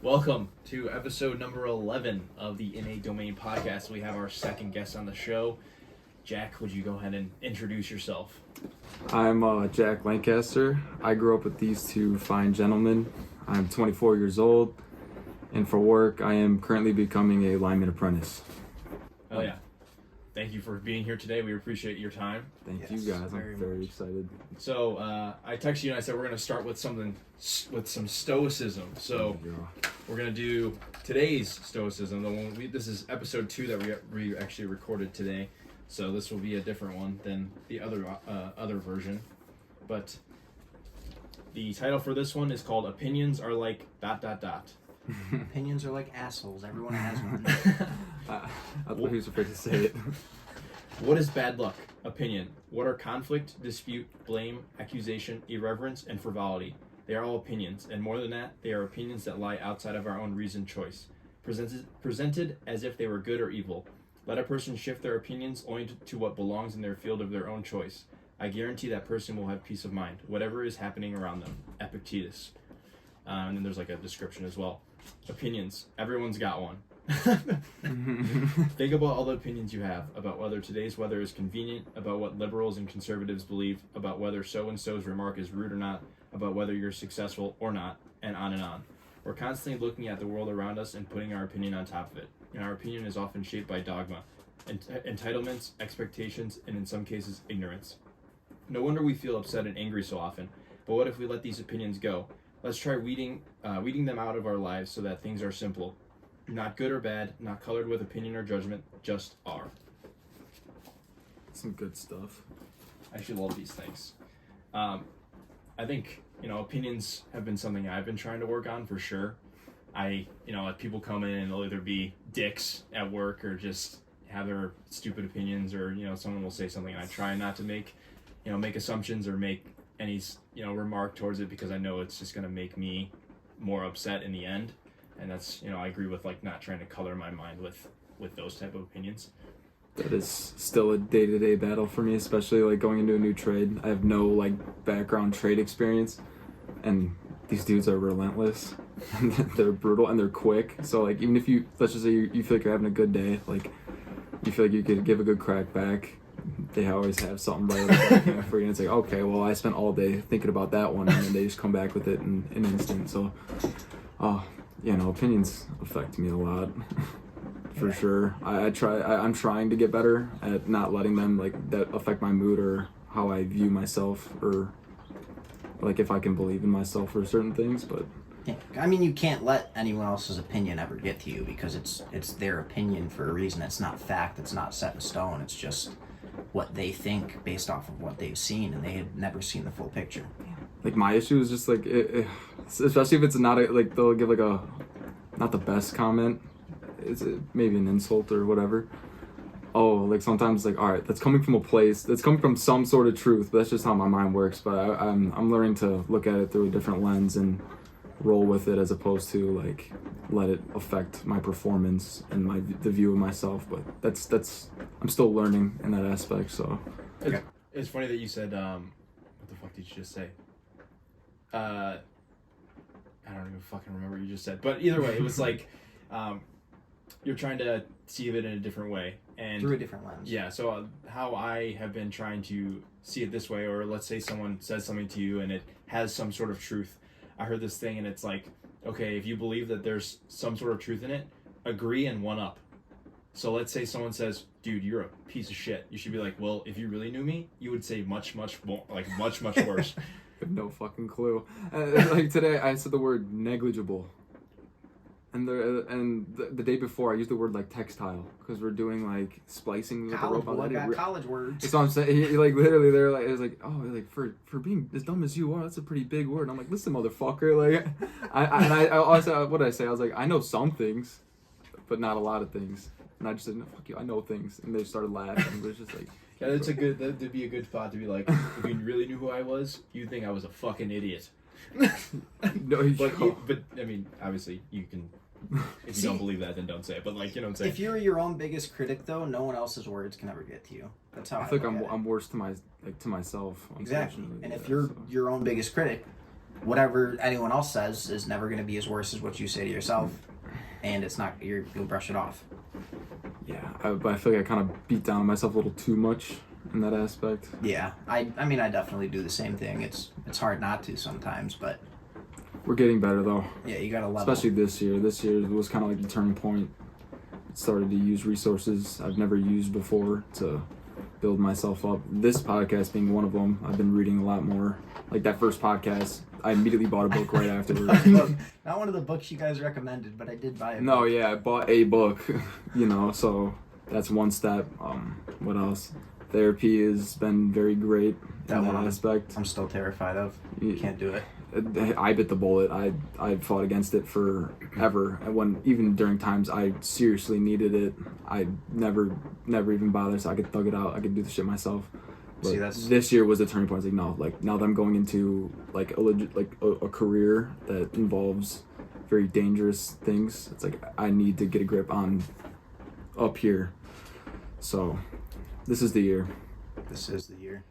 Welcome to episode number 11 of the Innate Domain podcast. We have our second guest on the show. Jack, would you go ahead and introduce yourself? I'm Jack Lancaster. I grew up with these two fine gentlemen. I'm 24 years old, and for work, I am currently becoming a lineman apprentice. Oh yeah. Thank you for being here today. We appreciate your time. Thank you guys. I'm very excited. So I texted you and I said we're going to start with some stoicism. So we're going to do today's stoicism. This is episode 2 that we actually recorded today. So this will be a different one than the other version. But the title for this one is called Opinions Are Like ... Opinions are like assholes. Everyone has one. I thought he was afraid to say it. What is bad luck? Opinion. What are conflict, dispute, blame, accusation, irreverence, and frivolity? They are all opinions, and more than that, they are opinions that lie outside of our own reasoned choice, presented as if they were good or evil. Let a person shift their opinions only to what belongs in their field of their own choice. I guarantee that person will have peace of mind, whatever is happening around them. Epictetus. And then there's like a description as well. Opinions. Everyone's got one. Think about all the opinions you have about whether today's weather is convenient, about what liberals and conservatives believe, about whether so-and-so's remark is rude or not, about whether you're successful or not, and on and on. We're constantly looking at the world around us and putting our opinion on top of it. And our opinion is often shaped by dogma, entitlements, expectations, and in some cases, ignorance. No wonder we feel upset and angry so often. But what if we let these opinions go? Let's try weeding them out of our lives so that things are simple. Not good or bad, not colored with opinion or judgment, just are. Some good stuff. I actually love these things. I think, opinions have been something I've been trying to work on for sure. People come in and they'll either be dicks at work or just have their stupid opinions, or, someone will say something and I try not to make assumptions or make any, remark towards it because I know it's just going to make me more upset in the end. And that's, I agree with not trying to color my mind with those type of opinions. That is still a day-to-day battle for me, especially going into a new trade. I have no background trade experience, and these dudes are relentless. And they're brutal and they're quick. So even if let's just say you feel like you're having a good day, you feel like you could give a good crack back, they always have something right for you. And it's okay, well, I spent all day thinking about that one, and then they just come back with it in an instant. So, opinions affect me a lot, for sure. I'm trying to get better at not letting them that affect my mood or how I view myself, or if I can believe in myself for certain things. But yeah. You can't let anyone else's opinion ever get to you because it's their opinion for a reason. It's not fact. It's not set in stone. It's just what they think based off of what they've seen, and they had never seen the full picture. My issue is just especially if it's not they'll give not the best comment. It's maybe an insult or whatever. Sometimes all right, that's coming from a place that's coming from some sort of truth. But that's just how my mind works. But I'm learning to look at it through a different lens and roll with it, as opposed to let it affect my performance and the view of myself. But that's I'm still learning in that aspect. So it's funny that you said what the fuck did you just say? I don't even fucking remember what you just said. But either way, it was you're trying to see it in a different way. And through a different lens. Yeah, so how I have been trying to see it this way, or let's say someone says something to you and it has some sort of truth. I heard this thing and it's okay, if you believe that there's some sort of truth in it, agree and one up. So let's say someone says, dude, you're a piece of shit. You should be well, if you really knew me, you would say much, much more, much, much worse. I have no fucking clue. Today I said the word negligible. And the day before I used the word textile because we're doing splicing with the robot. College words. So I'm saying he literally they're it was for being as dumb as you are, that's a pretty big word. And I'm listen, motherfucker, I also what did I say? I was I know some things, but not a lot of things. And I just said, no, fuck you, I know things. And they started laughing. It was just yeah, that'd be a good thought to be if you really knew who I was, you'd think I was a fucking idiot. No, but obviously you can. If you don't believe that, then don't say it. But you know what I'm saying. If you're your own biggest critic, though, no one else's words can ever get to you. That's how I feel I'm worse to myself. Exactly. And if you're your own biggest critic, whatever anyone else says is never going to be as worse as what you say to yourself, and it's not, you'll brush it off. Yeah, but I feel like I kind of beat down on myself a little too much in that aspect. Yeah, I mean, I definitely do the same thing. It's hard not to sometimes, but We're getting better though. yeah, you got to level. Especially this year. This year was kind of like the turning point. Started to use resources I've never used before to build myself up. This podcast being one of them. I've been reading a lot more. Like that first podcast, I immediately bought a book right afterwards. Not one of the books you guys recommended, but I did buy a No, book. yeah, I bought a book, so that's one step. What else? Therapy has been very great in that aspect. I'm still terrified of. Can't do it. I bit the bullet. I fought against it forever, and when even during times I seriously needed it, I never even bothered. So I could thug it out. I could do the shit myself. But See, that's this year was the turning point. It's like no, like now that I'm going into like a legit a career that involves very dangerous things. It's like I need to get a grip on up here. So this is the year. This is the year.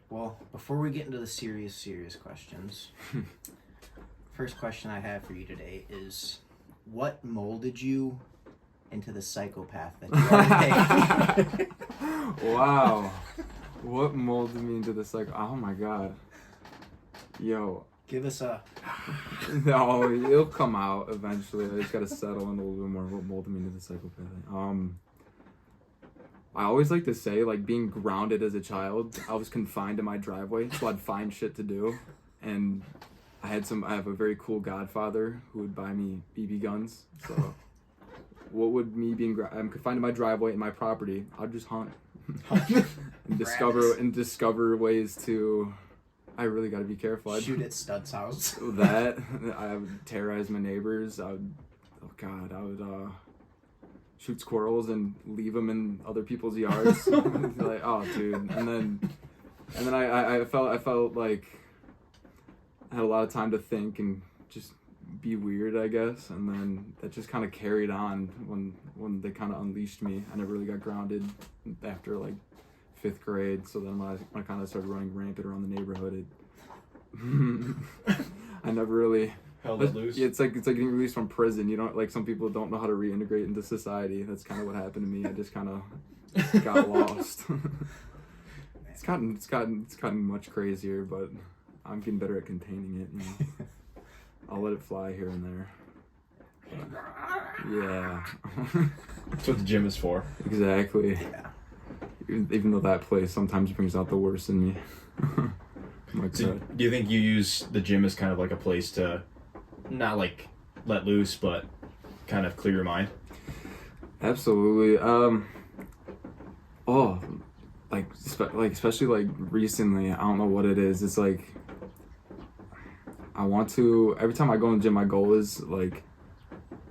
Well, before we get into the serious questions, first question I have for you today is, what molded you into the psychopath that you are today? Wow. What molded me into this? Like, oh my god. Yo. Give us a... No, it'll come out eventually. I just gotta settle in a little bit more what molded me into the psychopath. I always like to say, like, being grounded as a child, I was confined to my driveway, so I'd find shit to do. And I have a very cool godfather who would buy me BB guns. So what would me being, I'm confined to my driveway and my property, I'd just hunt. and discover ways to, I really gotta be careful. Shoot at Stud's house. That, I would terrorize my neighbors. I would shoot squirrels and leave them in other people's yards. Like, oh, dude. And then I felt like I had a lot of time to think and just be weird, I guess. And then that just kind of carried on when they kind of unleashed me. I never really got grounded after like 5th grade. So then when I kind of started running rampant around the neighborhood, I never really held it loose. It's like getting released from prison. You don't, like, some people don't know how to reintegrate into society. That's kind of what happened to me. I just kind of got lost. It's gotten much crazier, but I'm getting better at containing it. You know? I'll let it fly here and there. Yeah. That's what the gym is for. Exactly. Yeah. Even though that place sometimes brings out the worst in me. So, do you think you use the gym as kind of like a place to not like let loose, but kind of clear your mind? Absolutely. Especially like recently, I don't know what it is. It's like I want to, every time I go in the gym, my goal is like,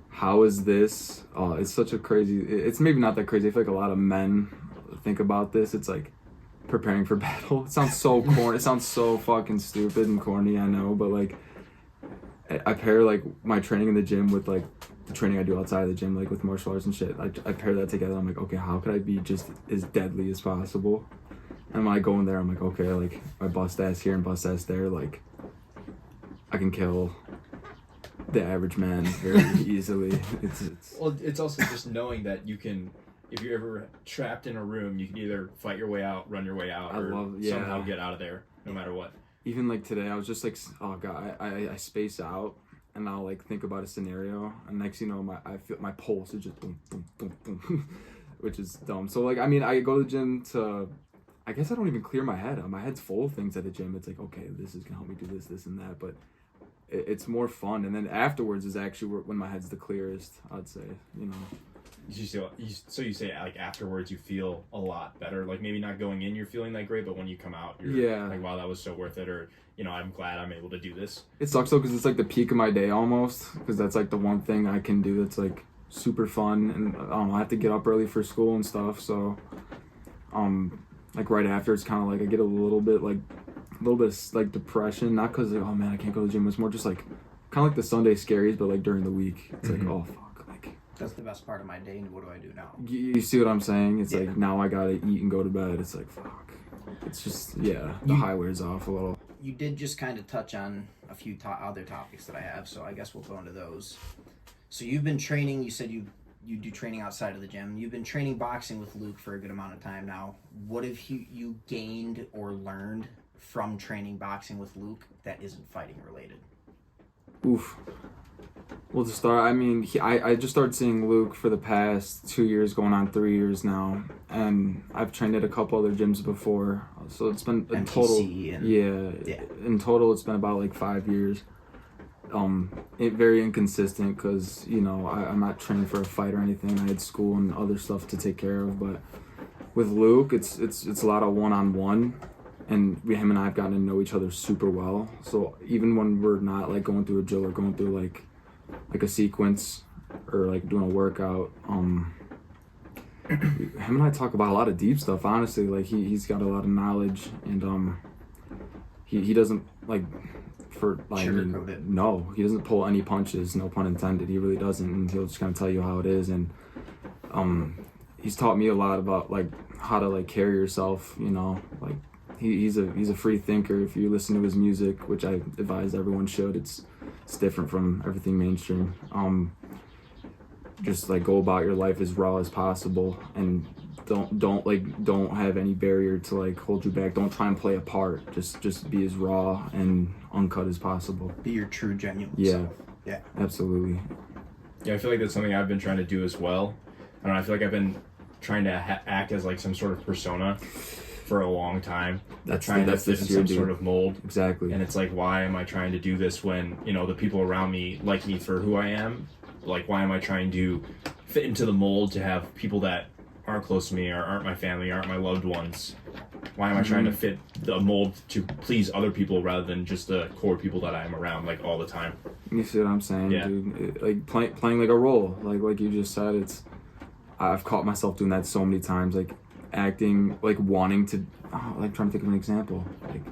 how is this? It's such a crazy, it's maybe not that crazy. I feel like a lot of men think about this. It's like preparing for battle. It sounds so corny. It sounds so fucking stupid and corny, I know, but like I pair like my training in the gym with like the training I do outside of the gym, like with martial arts and shit. I pair that together. I'm like, okay, how could I be just as deadly as possible? And when I go in there, I'm like, okay, like I bust ass here and bust ass there, like I can kill the average man very easily. Well, it's also just knowing that you can, if you're ever trapped in a room, you can either fight your way out, run your way out, somehow get out of there, no matter what. Even like today, I was just like, oh god, I space out and I'll like think about a scenario, and next you know, I feel my pulse is just boom, boom, boom, boom, which is dumb. So like, I mean, I go to the gym to, I guess I don't even clear my head. My head's full of things at the gym. It's like, okay, this is gonna help me do this, this, and that, but it's more fun. And then afterwards is actually when my head's the clearest, I'd say, you know. So you say like afterwards you feel a lot better, like maybe not going in you're feeling that great, but when you come out you're like, wow, that was so worth it, or you know, I'm glad I'm able to do this. It sucks though because it's like the peak of my day almost, because that's like the one thing I can do that's like super fun, and I don't know, I have to get up early for school and stuff, so like right after it's kind of like I get a little bit of like depression, not because like, oh man I can't go to the gym. It's more just like kind of like the Sunday scaries, but like during the week it's like, oh fuck, that's the best part of my day, and what do I do now? You see what I'm saying? It's like now I gotta eat and go to bed. It's like fuck. It's just the high wears off a little. you did just kind of touch on a few other topics that I have, so I guess we'll go into those. So you've been training. You said you do training outside of the gym. You've been training boxing with Luke for a good amount of time now. What have you gained or learned from training boxing with Luke that isn't fighting related? Oof. Well, to start, I mean, I just started seeing Luke for the past 2 years, going on 3 years now, and I've trained at a couple other gyms before, so it's been in total. In total, it's been about like 5 years. Very inconsistent because I'm not training for a fight or anything. I had school and other stuff to take care of, but with Luke, it's a lot of one-on-one. And him and I have gotten to know each other super well. So even when we're not like going through a drill or going through like a sequence or like doing a workout, him and I talk about a lot of deep stuff. Honestly, like he's got a lot of knowledge, and he doesn't like no, he doesn't pull any punches. No pun intended. He really doesn't, and he'll just kind of tell you how it is. And he's taught me a lot about like how to like carry yourself. Like. He's a free thinker. If you listen to his music, which I advise everyone should, it's different from everything mainstream. Just like go about your life as raw as possible, and don't have any barrier to like hold you back. Don't try and play a part. Just be as raw and uncut as possible. Be your true, genuine self. Yeah, absolutely. Yeah, I feel like that's something I've been trying to do as well. I don't know. I feel like I've been trying to act as like some sort of persona for a long time. That's trying to fit in some dude. Sort of mold. Exactly. And it's like, why am I trying to do this when, the people around me like me for who I am? Like, why am I trying to fit into the mold to have people that aren't close to me or aren't my family, aren't my loved ones? Why am I trying to fit the mold to please other people rather than just the core people that I'm around like all the time? You see what I'm saying, dude? Like playing like a role, like you just said. I've caught myself doing that so many times, like acting like wanting to, like trying to think of an example. Like,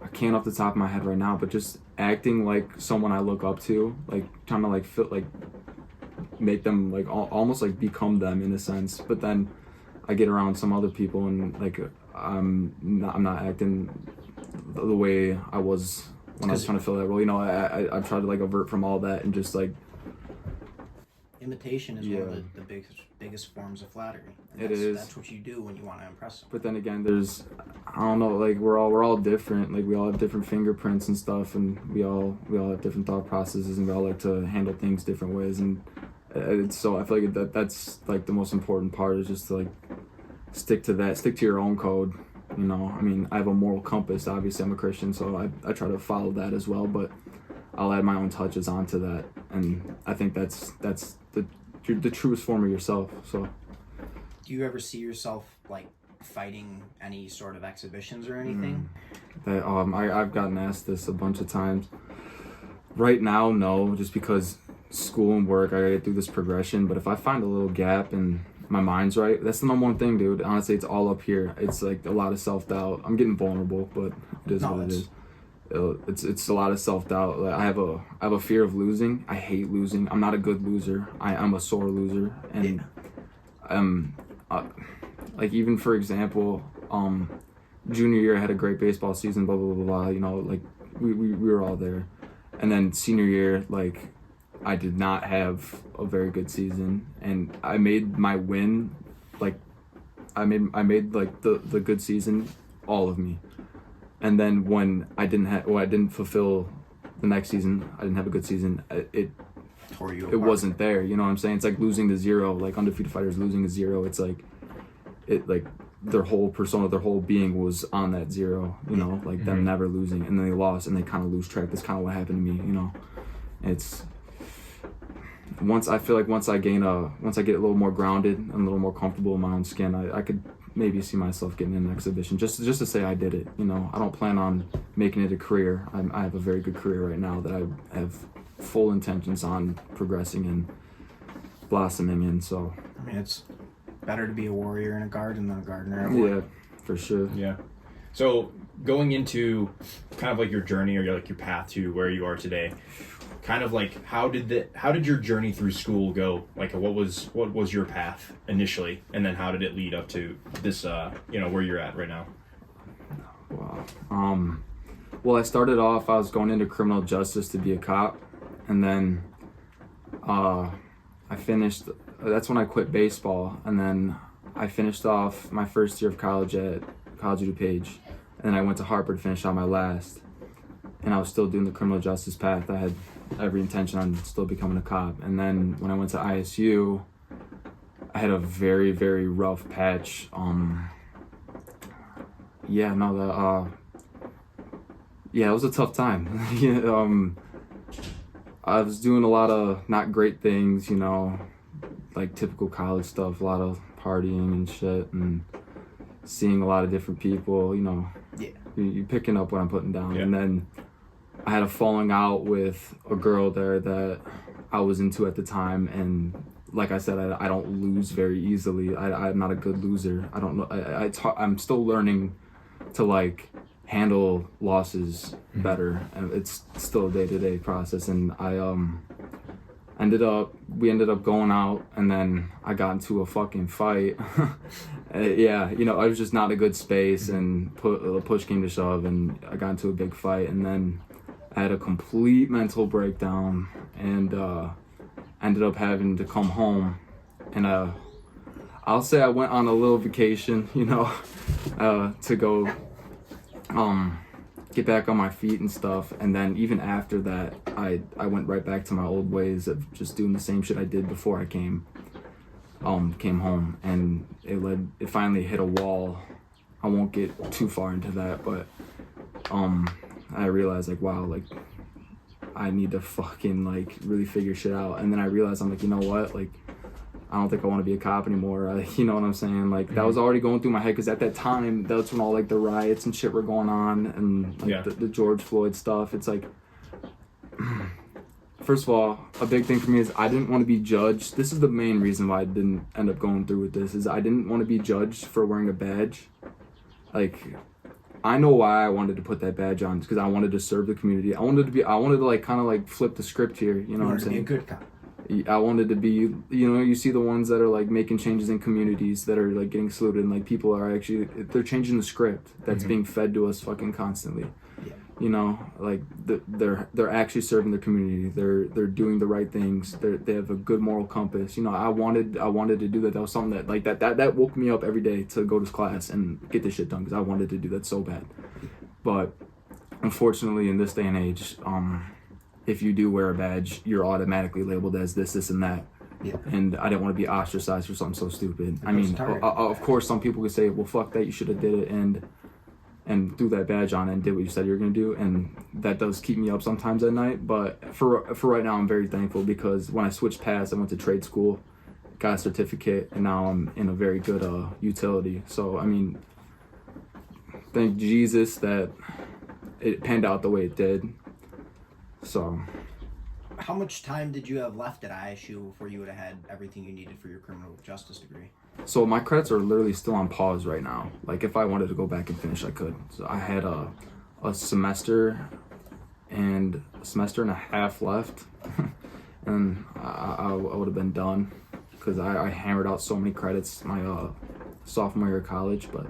I can't off the top of my head right now, but just acting like someone I look up to, like trying to like fit, like make them like almost like become them in a sense. But then I get around some other people and like I'm not acting the way I was when I was trying to fill that role. I've tried to like avert from all that and just like. Imitation is one of the biggest forms of flattery. And that's what you do when you want to impress someone. But then again, there's, I don't know, like we're all different. Like we all have different fingerprints and stuff, and we all have different thought processes, and we all like to handle things different ways. And so I feel like that's like the most important part is just to like stick to your own code. I mean, I have a moral compass. Obviously, I'm a Christian, so I try to follow that as well. But I'll add my own touches onto that, and I think that's the truest form of yourself. So, do you ever see yourself like fighting any sort of exhibitions or anything? I've gotten asked this a bunch of times. Right now, no, just because school and work, I gotta get through this progression. But if I find a little gap and my mind's right, that's the number one thing, dude. Honestly, it's all up here. It's like a lot of self-doubt. I'm getting vulnerable, but it is what it is. It's a lot of self-doubt. Like, I have a fear of losing. I hate losing. I'm not a good loser. I'm a sore loser. And like even for example, junior year I had a great baseball season, blah blah blah blah. Like we were all there. And then senior year, like I did not have a very good season, and I made my win, like I made like the good season all of me. And then when I didn't fulfill the next season, I didn't have a good season. It wasn't there. You know what I'm saying? It's like losing to zero. Like undefeated fighters losing to zero. It's like their whole persona, their whole being was on that zero. Like them never losing, and then they lost, and they kind of lose track. That's kind of what happened to me. It's once I get a little more grounded and a little more comfortable in my own skin, I could maybe see myself getting in an exhibition just to say I did it. I don't plan on making it a career. I have a very good career right now that I have full intentions on progressing and blossoming in. So I mean, it's better to be a warrior in a garden than a gardener. Yeah, for sure. Yeah. So going into kind of like your journey or your path to where you are today, kind of like how did your journey through school go? Like what was your path initially, and then how did it lead up to this where you're at right now? Wow. Well, I started off, I was going into criminal justice to be a cop, and then I finished, that's when I quit baseball, and then I finished off my first year of college at College of DuPage, and then I went to Harper to finish out my last, and I was still doing the criminal justice path. I had every intention on still becoming a cop, and then when I went to ISU, I had a very, very rough patch. It was a tough time. I was doing a lot of not great things, you know, like typical college stuff, a lot of partying and shit, and seeing a lot of different people, you know. Yeah. You're picking up what I'm putting down. Yeah. And then I had a falling out with a girl there that I was into at the time, and like I said, I don't lose very easily. I'm not a good loser. I don't know. I'm still learning to like handle losses better, and it's still a day-to-day process. And we ended up going out, and then I got into a fucking fight. Yeah, you know, I was just not in a good space, and push came to shove, and I got into a big fight, and then I had a complete mental breakdown, and ended up having to come home, and I'll say I went on a little vacation, you know, to go get back on my feet and stuff. And then even after that, I went right back to my old ways of just doing the same shit I did before I came home, and it finally hit a wall. I won't get too far into that, but I realized like, wow, like I need to fucking like really figure shit out. And then I realized, I'm like, you know what, like I don't think I want to be a cop anymore. You know what I'm saying? Like that was already going through my head, because at that time, that's when all like the riots and shit were going on, and like the George Floyd stuff. It's like, first of all, a big thing for me is I didn't want to be judged. This is the main reason why I didn't end up going through with this, is I didn't want to be judged for wearing a badge. Like, I know why I wanted to put that badge on, because I wanted to serve the community. I wanted to like kind of like flip the script here. You know what I'm saying? To be a good cop. I wanted to be, you know, you see the ones that are like making changes in communities that are like getting saluted, and like people are actually, they're changing the script that's being fed to us fucking constantly. Yeah. You know, like they're actually serving their community. They're doing the right things. They have a good moral compass. You know, I wanted to do that. That was something that like that woke me up every day to go to class and get this shit done, because I wanted to do that so bad. But unfortunately, in this day and age, if you do wear a badge, you're automatically labeled as this, and that. Yeah. And I didn't want to be ostracized for something so stupid. I mean, of course, some people could say, well, fuck that, you should have did it and threw that badge on and did what you said you were going to do. And that does keep me up sometimes at night. But for right now, I'm very thankful, because when I switched paths, I went to trade school, got a certificate, and now I'm in a very good utility. So, I mean, thank Jesus that it panned out the way it did. So, how much time did you have left at ISU before you would have had everything you needed for your criminal justice degree? So my credits are literally still on pause right now. Like if I wanted to go back and finish, I could. So I had a semester and a half left, and I would have been done, because I hammered out so many credits my sophomore year of college. But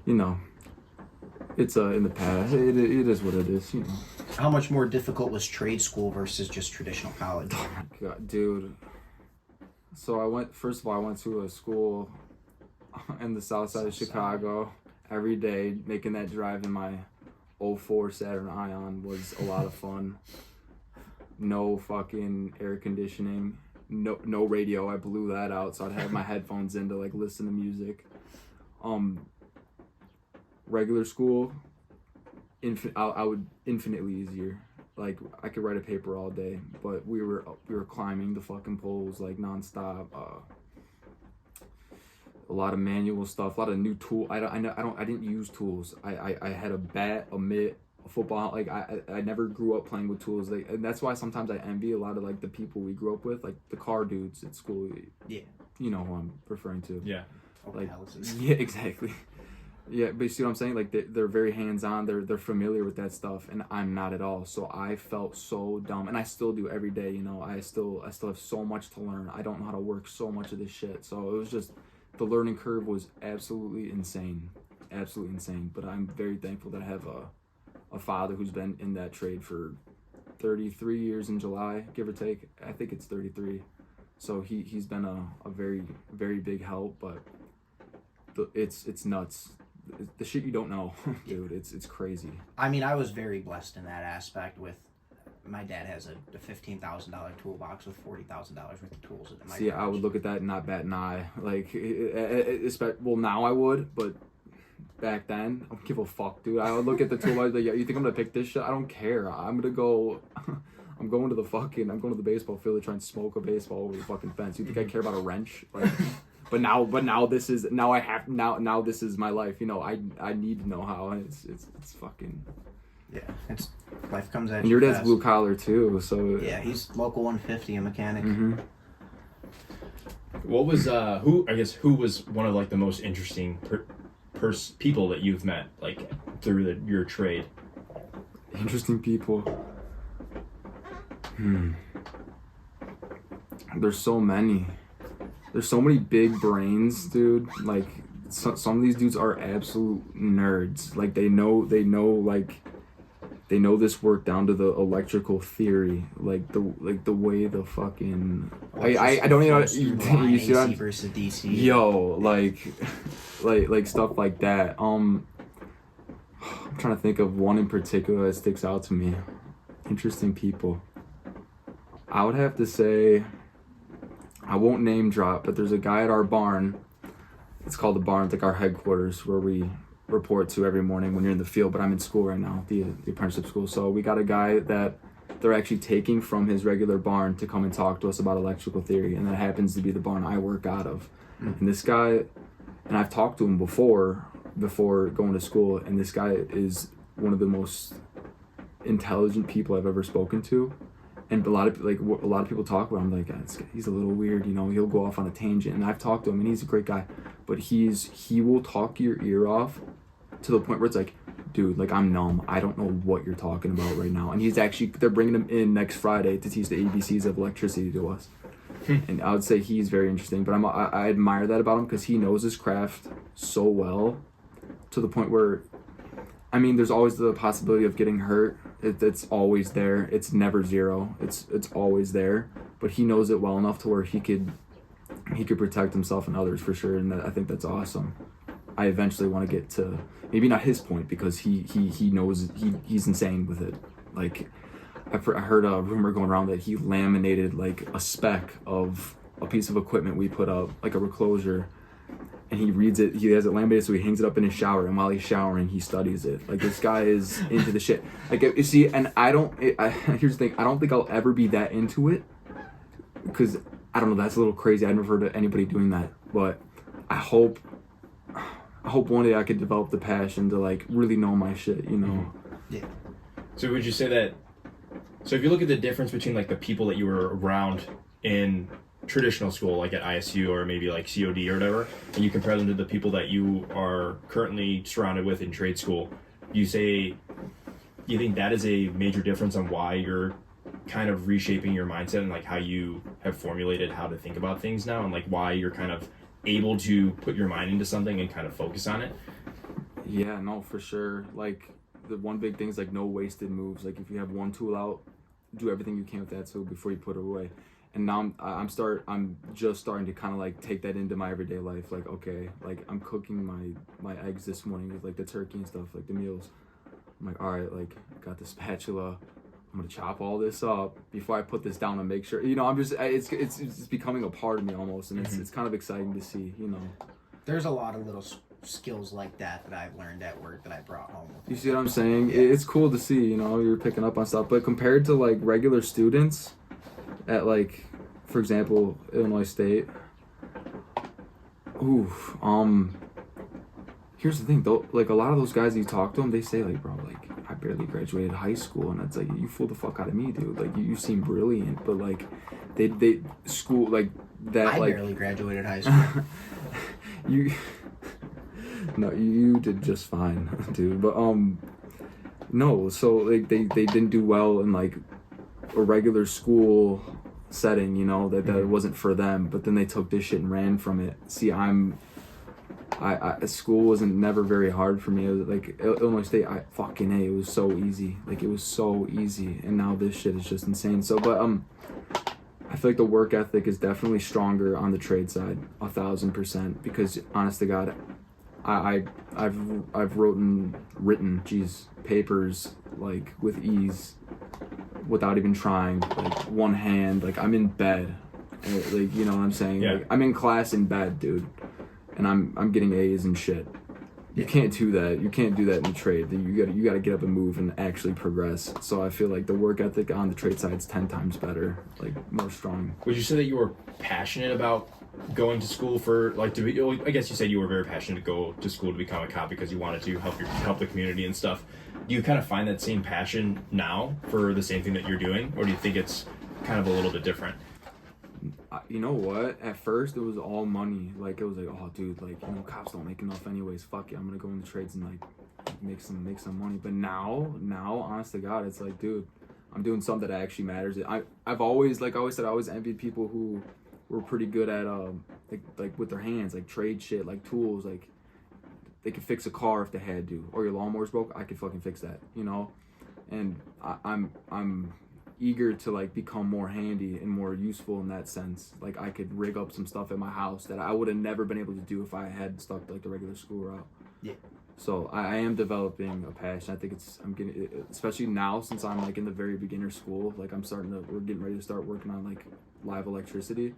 you know, it's in the past. It is what it is. You know. How much more difficult was trade school versus just traditional college? Oh my God, dude. So I went to a school in the south side of Chicago every day. Making that drive in my 04 Saturn Ion was a lot of fun. No fucking air conditioning, no radio. I blew that out, so I'd have my headphones in to like listen to music. Regular school, I would infinitely easier. Like I could write a paper all day, but we were climbing the fucking poles like nonstop. A lot of manual stuff, a lot of new tool. I didn't use tools. I had a bat, a mitt, a football. Like I never grew up playing with tools. Like, and that's why sometimes I envy a lot of like the people we grew up with, like the car dudes at school. Yeah. You know who I'm referring to. Yeah. Like, yeah, exactly. Yeah, but you see what I'm saying? Like they're very hands-on. They're familiar with that stuff, and I'm not at all. So I felt so dumb, and I still do every day. You know, I still have so much to learn. I don't know how to work so much of this shit. So it was just, the learning curve was absolutely insane. absolutely insane. But I'm very thankful that I have a father who's been in that trade for 33 years in July, give or take. I think it's 33. So he's been a very, very big help, but it's nuts. The shit you don't know, dude, it's crazy. I mean, I was very blessed in that aspect with my dad has a $15,000 toolbox with $40,000 worth of tools in my See, I would look at that and not bat an eye. Like, well, now I would, but back then, I don't give a fuck, dude. I would look at the toolbox like, yeah, you think I'm gonna pick this shit? I don't care. I'm gonna go. I'm going to the baseball field to try and smoke a baseball over the fucking fence. You think I care about a wrench? Like, but now this is my life. You know, I need to know how. It's fucking. Yeah, it's life comes at you. And your dad's fast. blue collar too, so. Yeah, he's local 150, a mechanic. Mm-hmm. What was who was one of like the most interesting people that you've met like through your trade? Interesting people. There's so many. There's so many big brains, dude. Like some of these dudes are absolute nerds. Like they know this work down to the electrical theory. Like the way the fucking I don't even know. You see what AC versus DC. Yo, like stuff like that. I'm trying to think of one in particular that sticks out to me. Interesting people. I would have to say, I won't name drop, but there's a guy at our barn. It's called the barn. It's like our headquarters where we report to every morning when you're in the field. But I'm in school right now, the apprenticeship school. So we got a guy that they're actually taking from his regular barn to come and talk to us about electrical theory, and that happens to be the barn I work out of. And this guy, and I've talked to him before going to school, and this guy is one of the most intelligent people I've ever spoken to. And a lot of people talk about him like he's a little weird, you know. He'll go off on a tangent, and I've talked to him, and he's a great guy. But he will talk your ear off to the point where it's like, dude, like I'm numb. I don't know what you're talking about right now. And they're bringing him in next Friday to teach the ABCs of electricity to us. And I would say he's very interesting. But I admire that about him because he knows his craft so well to the point where, I mean, there's always the possibility of getting hurt. It's always there. It's never zero. It's always there. But he knows it well enough to where he could protect himself and others for sure. And I think that's awesome. I eventually want to get to maybe not his point because he knows he's insane with it. Like I heard a rumor going around that he laminated like a spec of a piece of equipment we put up, like a reclosure. And he reads it, he has it laminated, so he hangs it up in his shower, and while he's showering, he studies it. Like, this guy is into the shit. Like, you see, and here's the thing, I don't think I'll ever be that into it, because, I don't know, that's a little crazy. I've never heard of anybody doing that, but I hope one day I could develop the passion to, like, really know my shit, you know? Yeah. So would you say that, so if you look at the difference between, like, the people that you were around in traditional school, like at ISU or maybe like COD or whatever, and you compare them to the people that you are currently surrounded with in trade school, you think that is a major difference on why you're kind of reshaping your mindset and like how you have formulated how to think about things now, and like why you're kind of able to put your mind into something and kind of focus on it? Yeah, no, for sure. Like the one big thing is like no wasted moves. Like if you have one tool out, do everything you can with that tool before you put it away. And now I'm just starting to kind of like take that into my everyday life. Like, okay, like I'm cooking my eggs this morning with like the turkey and stuff, like the meals. I'm like, all right, like got the spatula. I'm gonna chop all this up before I put this down and make sure, you know, it's becoming a part of me almost, and it's kind of exciting to see, you know. There's a lot of little skills like that I've learned at work that I brought home with me. You see what I'm saying? Yeah. It's cool to see, you know, you're picking up on stuff, but compared to like regular students at like, for example, Illinois State, here's the thing though, like a lot of those guys you talk to them, they say like, bro, like I barely graduated high school, and it's like, you fooled the fuck out of me, dude. Like you seem brilliant, but like they school like that. I like, barely graduated high school. you did just fine, dude. But no, so like they didn't do well in like a regular school setting, you know, that it wasn't for them, but then they took this shit and ran from it. See, I'm School wasn't never very hard for me. It was like Illinois State, it was so easy. Like it was so easy, and now this shit is just insane. So, but I feel like the work ethic is definitely stronger on the trade side, 1,000%. Because honest to God, I've written papers like with ease, without even trying. Like one hand, like I'm in bed, like you know what I'm saying. Yeah. Like I'm in class in bed, dude. And I'm getting A's and shit. You can't do that. You can't do that in the trade. You gotta get up and move and actually progress. So I feel like the work ethic on the trade side is 10 times better, like more strong. Would you say that you were passionate about going to school for like I guess you said you were very passionate to go to school to become a cop because you wanted to help the community and stuff. Do you kind of find that same passion now for the same thing that you're doing, or do you think it's kind of a little bit different? You know what? At first, it was all money. Like it was like, oh, dude, like you know, cops don't make enough anyways. Fuck it, I'm gonna go in the trades and like make some money. But now, honest to God, it's like, dude, I'm doing something that actually matters. I've always, like I always said, I always envied people who were pretty good at like with their hands, like trade shit, like tools, like they could fix a car if they had to, or your lawnmower's broke, I could fucking fix that, you know. And I'm eager to like become more handy and more useful in that sense. Like I could rig up some stuff at my house that I would have never been able to do if I had stuck like the regular school route. Yeah. So I am developing a passion. I think I'm getting, especially now since I'm like in the very beginner school, like we're getting ready to start working on like live electricity.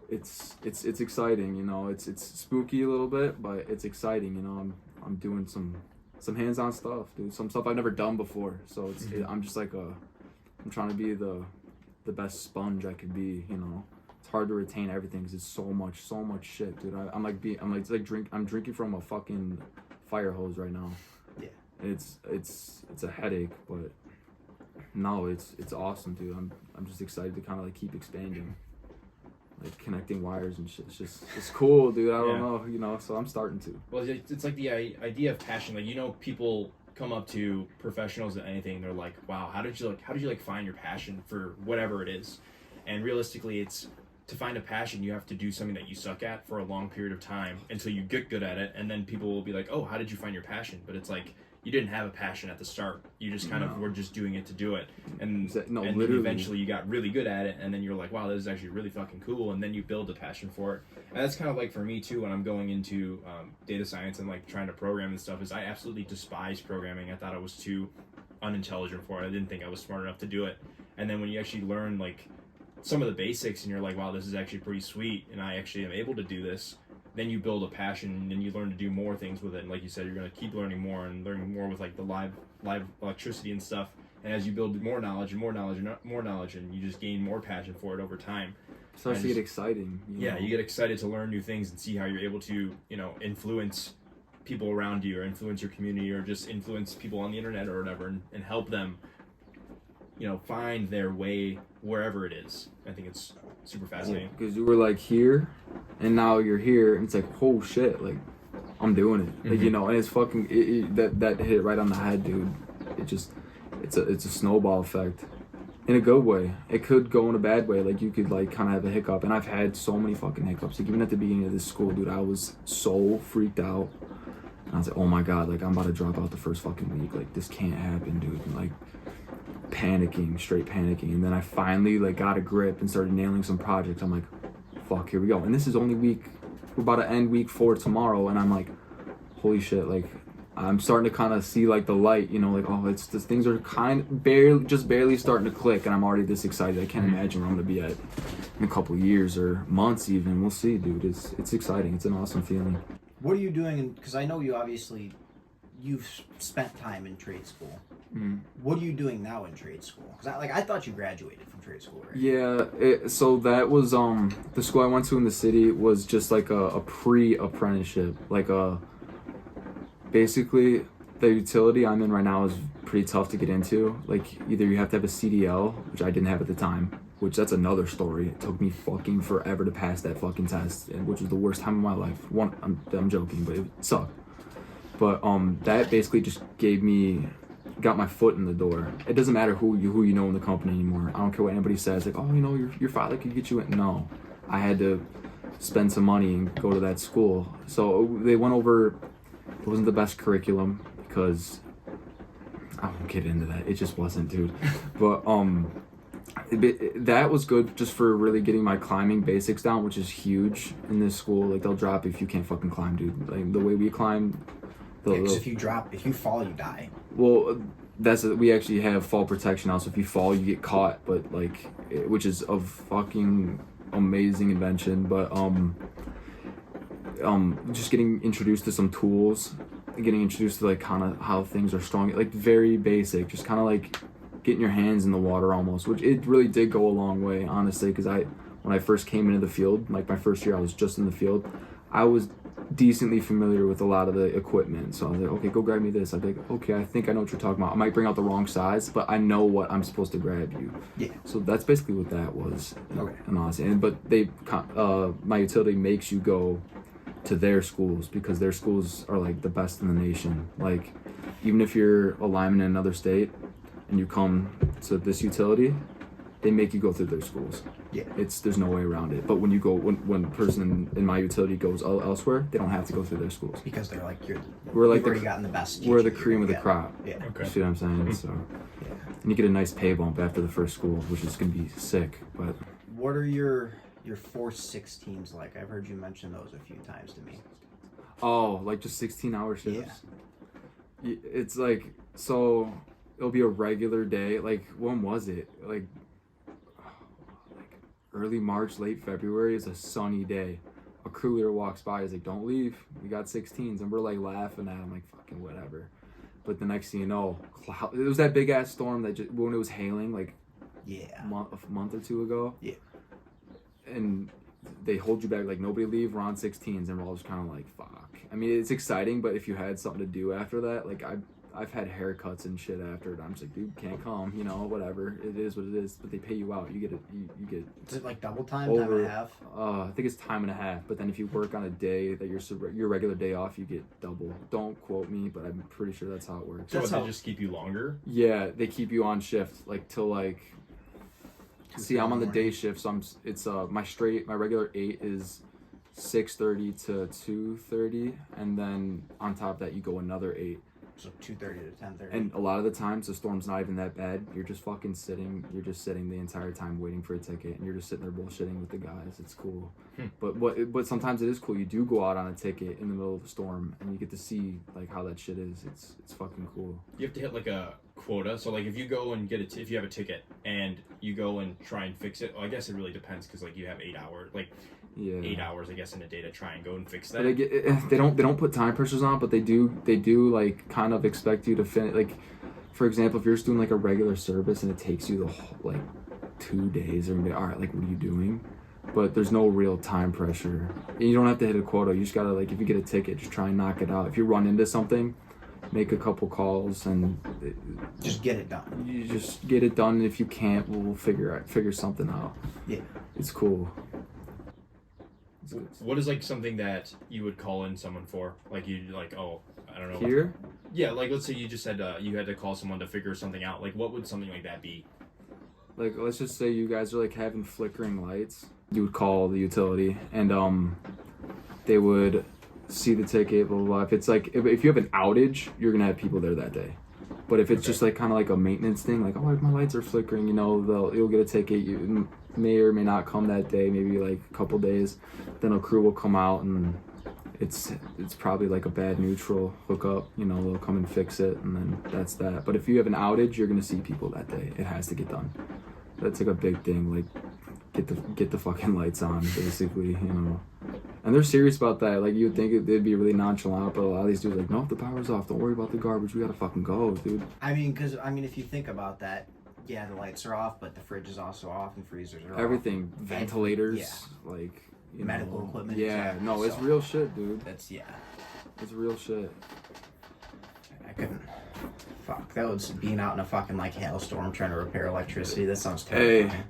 It's exciting, you know. It's spooky a little bit, but it's exciting, you know. I'm doing some hands-on stuff, dude. Some stuff I've never done before. So I'm just like I'm trying to be the best sponge I could be, you know. It's hard to retain everything because it's so much shit, dude. I'm drinking from a fucking fire hose right now. Yeah. It's a headache, but no, it's awesome, dude. I'm just excited to kind of like keep expanding, like connecting wires and shit. It's cool, dude. I don't know, you know. So I'm starting to. Well, it's like the idea of passion. Like, you know, people come up to professionals at anything, they're like, wow, how did you find your passion for whatever it is? And realistically, it's to find a passion, you have to do something that you suck at for a long period of time until you get good at it, and then people will be like, oh, how did you find your passion? But it's like, you didn't have a passion at the start. You just kind of were just doing it to do it. And then eventually you got really good at it, and then you're like, wow, this is actually really fucking cool, and then you build a passion for it. And that's kind of like for me too when I'm going into data science and like trying to program and stuff, is I absolutely despise programming. I thought I was too unintelligent for it. I didn't think I was smart enough to do it. And then when you actually learn like some of the basics and you're like, wow, this is actually pretty sweet, and I actually am able to do this, then you build a passion and you learn to do more things with it. And like you said, you're going to keep learning more and learning more with like the live electricity and stuff. And as you build more knowledge and more knowledge and more knowledge, and you just gain more passion for it over time. It starts to get exciting. You know? You get excited to learn new things and see how you're able to, you know, influence people around you or influence your community or just influence people on the internet or whatever, and help them, you know, find their way wherever it is. I think it's super fascinating. Because you were like here, and now you're here, and it's like, oh shit, like I'm doing it, like you know, and it's fucking that hit right on the head, dude. It's a snowball effect, in a good way. It could go in a bad way, like you could like kind of have a hiccup, and I've had so many fucking hiccups. Like even at the beginning of this school, dude, I was so freaked out, and I was like, oh my god, like I'm about to drop out the first fucking week, like this can't happen, dude, and, like straight panicking, and then I finally like got a grip and started nailing some projects. I'm like, fuck, here we go. And this is only we're about to end week 4 tomorrow, and I'm like, holy shit, like I'm starting to kind of see like the light, you know, like, oh, it's this, things are barely starting to click, and I'm already this excited. I can't imagine where I'm gonna be at in a couple years or months even. We'll see, dude. It's exciting. It's an awesome feeling. What are you doing? Because I know you've spent time in trade school. What are you doing now in trade school? Because I thought you graduated from trade school, right? Yeah, so that was the school I went to in the city was just like a pre-apprenticeship, like basically the utility I'm in right now is pretty tough to get into. Like either you have to have a CDL, which I didn't have at the time, which that's another story. It took me fucking forever to pass that fucking test, which was the worst time of my life. I'm joking, but it sucked. But that basically just got my foot in the door. It doesn't matter who you know in the company anymore. I don't care what anybody says, like, oh, you know, your father could get you in. No, I had to spend some money and go to that school. So they went over. It wasn't the best curriculum because I won't get into that. It just wasn't, dude. But that was good just for really getting my climbing basics down, which is huge in this school. Like they'll drop you if you can't fucking climb, dude. Like the way we climb. Because if you fall, you die. Well, we actually have fall protection now. So if you fall, you get caught. But like, which is a fucking amazing invention. But just getting introduced to some tools, getting introduced to like kind of how things are strong, like very basic, just kind of like getting your hands in the water almost, which it really did go a long way, honestly, because when I first came into the field, like my first year I was just in the field, I was decently familiar with a lot of the equipment. So I was like, okay, go grab me this. I'd be like, okay, I think I know what you're talking about. I might bring out the wrong size, but I know what I'm supposed to grab you. Yeah. So that's basically what that was. Okay. And honestly, but my utility makes you go to their schools because their schools are like the best in the nation. Like, even if you're a lineman in another state and you come to this utility, they make you go through their schools. Yeah. There's no way around it. But when you go, when a person in my utility goes elsewhere, they don't have to go through their schools. Because they're like, we're like you've already gotten the best. We're the cream of the crop. Yeah. Okay. You see what I'm saying? So, Yeah. and you get a nice pay bump after the first school, which is gonna be sick. But What are your 416s like? I've heard you mention those a few times to me. oh, like just 16-hour shifts. Yeah. It's like, so it'll be a regular day. Like, when was it? Like early March, late February is a sunny day. A crew leader walks by, he's like, don't leave, we got 16s. And we're like laughing at him, like, fucking whatever. But the next thing you know, it was that big ass storm that just, when it was hailing, like a month or two ago. Yeah. And they hold you back, like, nobody leave, we're on 16s. And we're all just kind of like, fuck. I mean, it's exciting, but if you had something to do after that, like, I've had haircuts and shit after it. I'm just like, dude, can't come, you know, whatever. It is what it is. But they pay you out. You get it. You get. Is it like double time, over, time and a half? I think it's time and a half. But then if you work on a day that your regular day off, you get double. Don't quote me, but I'm pretty sure that's how it works. So they just keep you longer? Yeah, they keep you on shift like till like. See, I'm on the day shift, so it's my regular 8 is 6:30 to 2:30, and then on top of that you go another 8. So 2:30 to 10:30. And a lot of the times the storm's not even that bad. You're just fucking sitting. You're just sitting the entire time waiting for a ticket, and you're just sitting there bullshitting with the guys. It's cool. But sometimes it is cool. You do go out on a ticket in the middle of the storm, and you get to see like how that shit is. It's fucking cool. You have to hit like a quota. So like if you go and get if you have a ticket and you go and try and fix it. Well, I guess it really depends because like you have 8 hours. Like. Yeah. 8 hours, I guess, in a day to try and go and fix that. They don't put time pressures on, but they do like kind of expect you to finish. Like, for example, if you're just doing like a regular service and it takes you the whole, like 2 days, they're gonna be all right. Like, what are you doing? But there's no real time pressure. And you don't have to hit a quota. You just gotta like if you get a ticket, just try and knock it out. If you run into something, make a couple calls and just get it done. You just get it done. And if you can't, we'll figure something out. Yeah, it's cool. What is like something that you would call in someone for? Like you like, oh, I don't know. Here? Yeah, like let's say you just said you had to call someone to figure something out. Like what would something like that be? Like let's just say you guys are like having flickering lights. You would call the utility and they would see the ticket, blah blah blah. If it's like if you have an outage, you're gonna have people there that day. But if it's just like kind of like a maintenance thing, like, oh, my lights are flickering, you know, you'll get a ticket. You may or may not come that day, maybe like a couple days. Then a crew will come out and it's probably like a bad neutral hookup. You know, they'll come and fix it, and then that's that. But if you have an outage, you're gonna see people that day. It has to get done. That's like a big thing. Like get the fucking lights on, basically. You know. And they're serious about that. Like, you'd think they'd be really nonchalant, but a lot of these dudes are like, no, the power's off. Don't worry about the garbage. We gotta fucking go, dude. I mean, if you think about that, yeah, the lights are off, but the fridge is also off and freezers are everything, off. Ventilators, yeah. like, medical equipment. Yeah, no, it's real shit, dude. It's real shit. I couldn't. Fuck, that was being out in a fucking like hailstorm trying to repair electricity. That sounds terrible. Hey.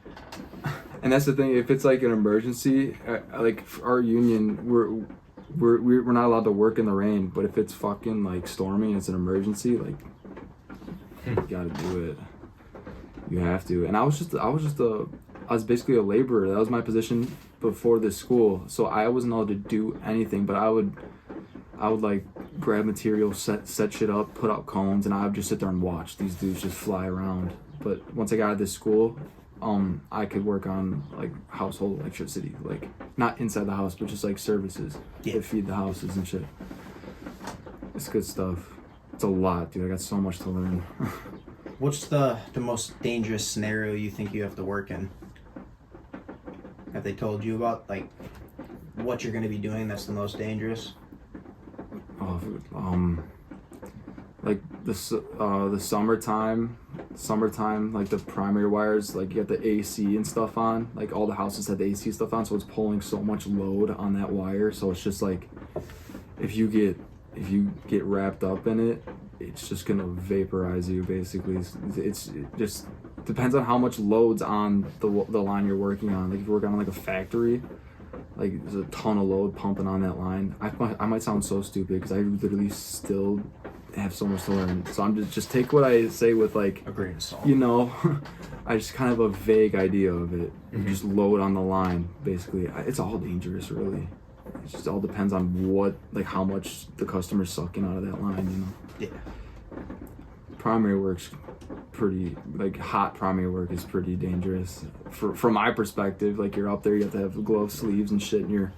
And that's the thing. If it's like an emergency, like our union, we're not allowed to work in the rain. But if it's fucking like stormy and it's an emergency, like you gotta do it. You have to. And I was just a I was basically a laborer. That was my position before this school. So I wasn't allowed to do anything, but I would like grab material, set shit up, put out cones, and I would just sit there and watch these dudes just fly around. But once I got out of this school, I could work on like household electricity, like not inside the house, but just like services that feed the houses and shit. It's good stuff. It's a lot, dude. I got so much to learn. What's the most dangerous scenario you think you have to work in? Have they told you about like what you're going to be doing that's the most dangerous? Like the summertime, like the primary wires, like you got the AC and stuff on. Like all the houses had the AC stuff on, so it's pulling so much load on that wire. So it's just like if you get wrapped up in it, it's just gonna vaporize you. Basically, it just depends on how much load's on the line you're working on. Like if you're working on like a factory, like there's a ton of load pumping on that line. I might sound so stupid because I literally still have so much to learn. So I'm just take what I say with like A grain of salt. I just kind of have a vague idea of it. Just load on the line, basically. It's all dangerous, really. It just all depends on how much the customer's sucking out of that line, Yeah. Primary work's pretty, like hot primary work is pretty dangerous. From my perspective, like you're up there, you have to have glove sleeves and shit, and you're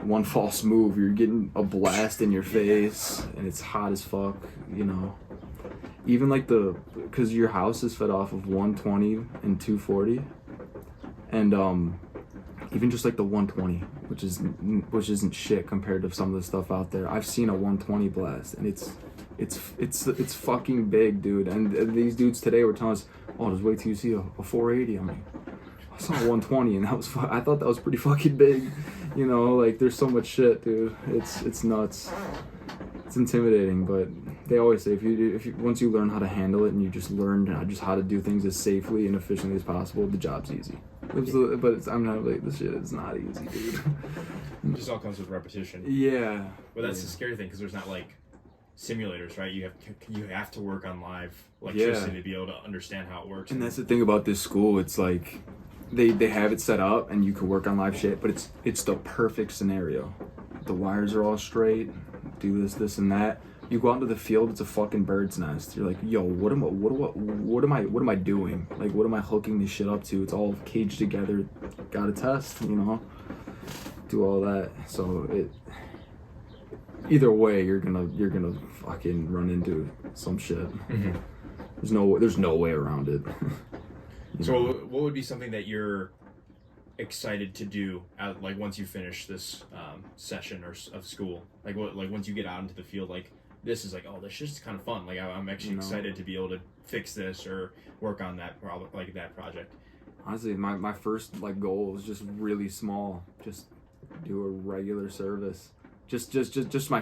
one false move, you're getting a blast in your face, and it's hot as fuck, Even like because your house is fed off of 120 and 240, and even just like the 120, which isn't shit compared to some of the stuff out there. I've seen a 120 blast, and it's fucking big, dude. And these dudes today were telling us, oh, just wait till you see a 480. I'm like, I saw a 120, and I thought that was pretty fucking big. Like there's so much shit, dude. It's nuts. It's intimidating, but they always say if you once you learn how to handle it and you just learn just how to do things as safely and efficiently as possible, the job's easy. I'm not like, this shit is not easy, dude. It just all comes with repetition. Yeah. But that's the scary thing, because there's not like simulators, right? You have to work on live electricity to be able to understand how it works. And that's the thing about this school. It's like they have it set up and you can work on live shit, but it's the perfect scenario. The wires are all straight. Do this and that. You go out into the field, it's a fucking bird's nest. You're like, yo, what am I doing? Like, what am I hooking this shit up to? It's all caged together. Gotta test, do all that. So either way, you're gonna fucking run into some shit. Mm-hmm. There's no way around it. So what would be something that you're excited to do like once you finish this session of school? Like once you get out into the field, like this is like, oh, this shit's kind of fun. Like I'm actually excited to be able to fix this or work on that that project. Honestly, my first like goal was just really small. Just do a regular service. Just my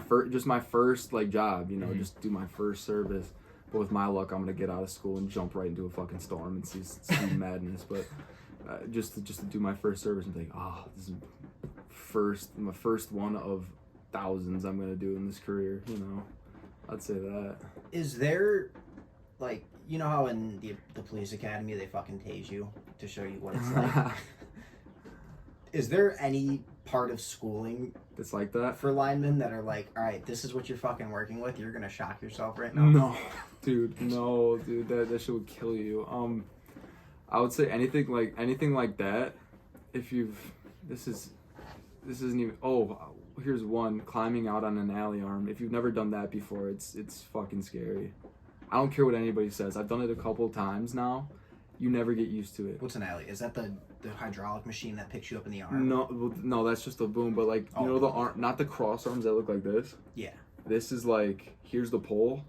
first like job. Just do my first service. But with my luck, I'm gonna get out of school and jump right into a fucking storm and see madness. But just to do my first service and think, oh, this is my first one of thousands I'm gonna do in this career. I'd say that. Is there, like, how in the police academy they fucking tase you to show you what it's like? Is there any part of schooling that's like that for linemen that are like, all right, this is what you're fucking working with, you're gonna shock yourself right now? No, dude, that shit would kill you. I would say anything like that. If this isn't even. Oh, here's one: climbing out on an alley arm. If you've never done that before, it's fucking scary. I don't care what anybody says. I've done it a couple of times now. You never get used to it. What's an alley? Is that the hydraulic machine that picks you up in the arm? No, that's just a boom. But like, the arm, not the cross arms that look like this. Yeah. This is like, here's the pole.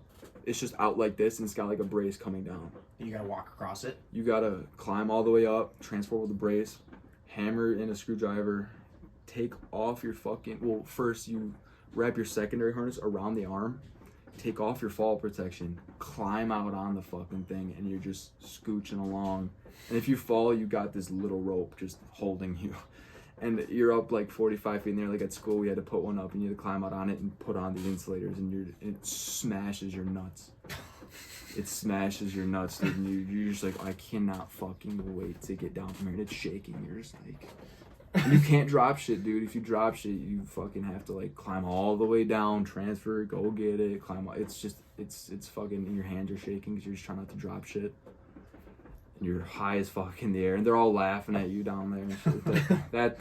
It's just out like this, and it's got like a brace coming down. And you gotta walk across it. You gotta climb all the way up, transfer with the brace, hammer in a screwdriver, take off your first you wrap your secondary harness around the arm, take off your fall protection, climb out on the fucking thing, and you're just scooching along. And if you fall, you got this little rope just holding you. And you're up like 45 feet in there. Like at school, we had to put one up, and you had to climb out on it and put on the insulators, and it smashes your nuts. it smashes your nuts, dude. And you're just like, I cannot fucking wait to get down from here. And it's shaking. You're just like, and you can't drop shit, dude. If you drop shit, you fucking have to like climb all the way down, transfer, go get it, climb. It's just, it's fucking, your hands are shaking because you're just trying not to drop shit. And you're high as fuck in the air, and they're all laughing at you down there and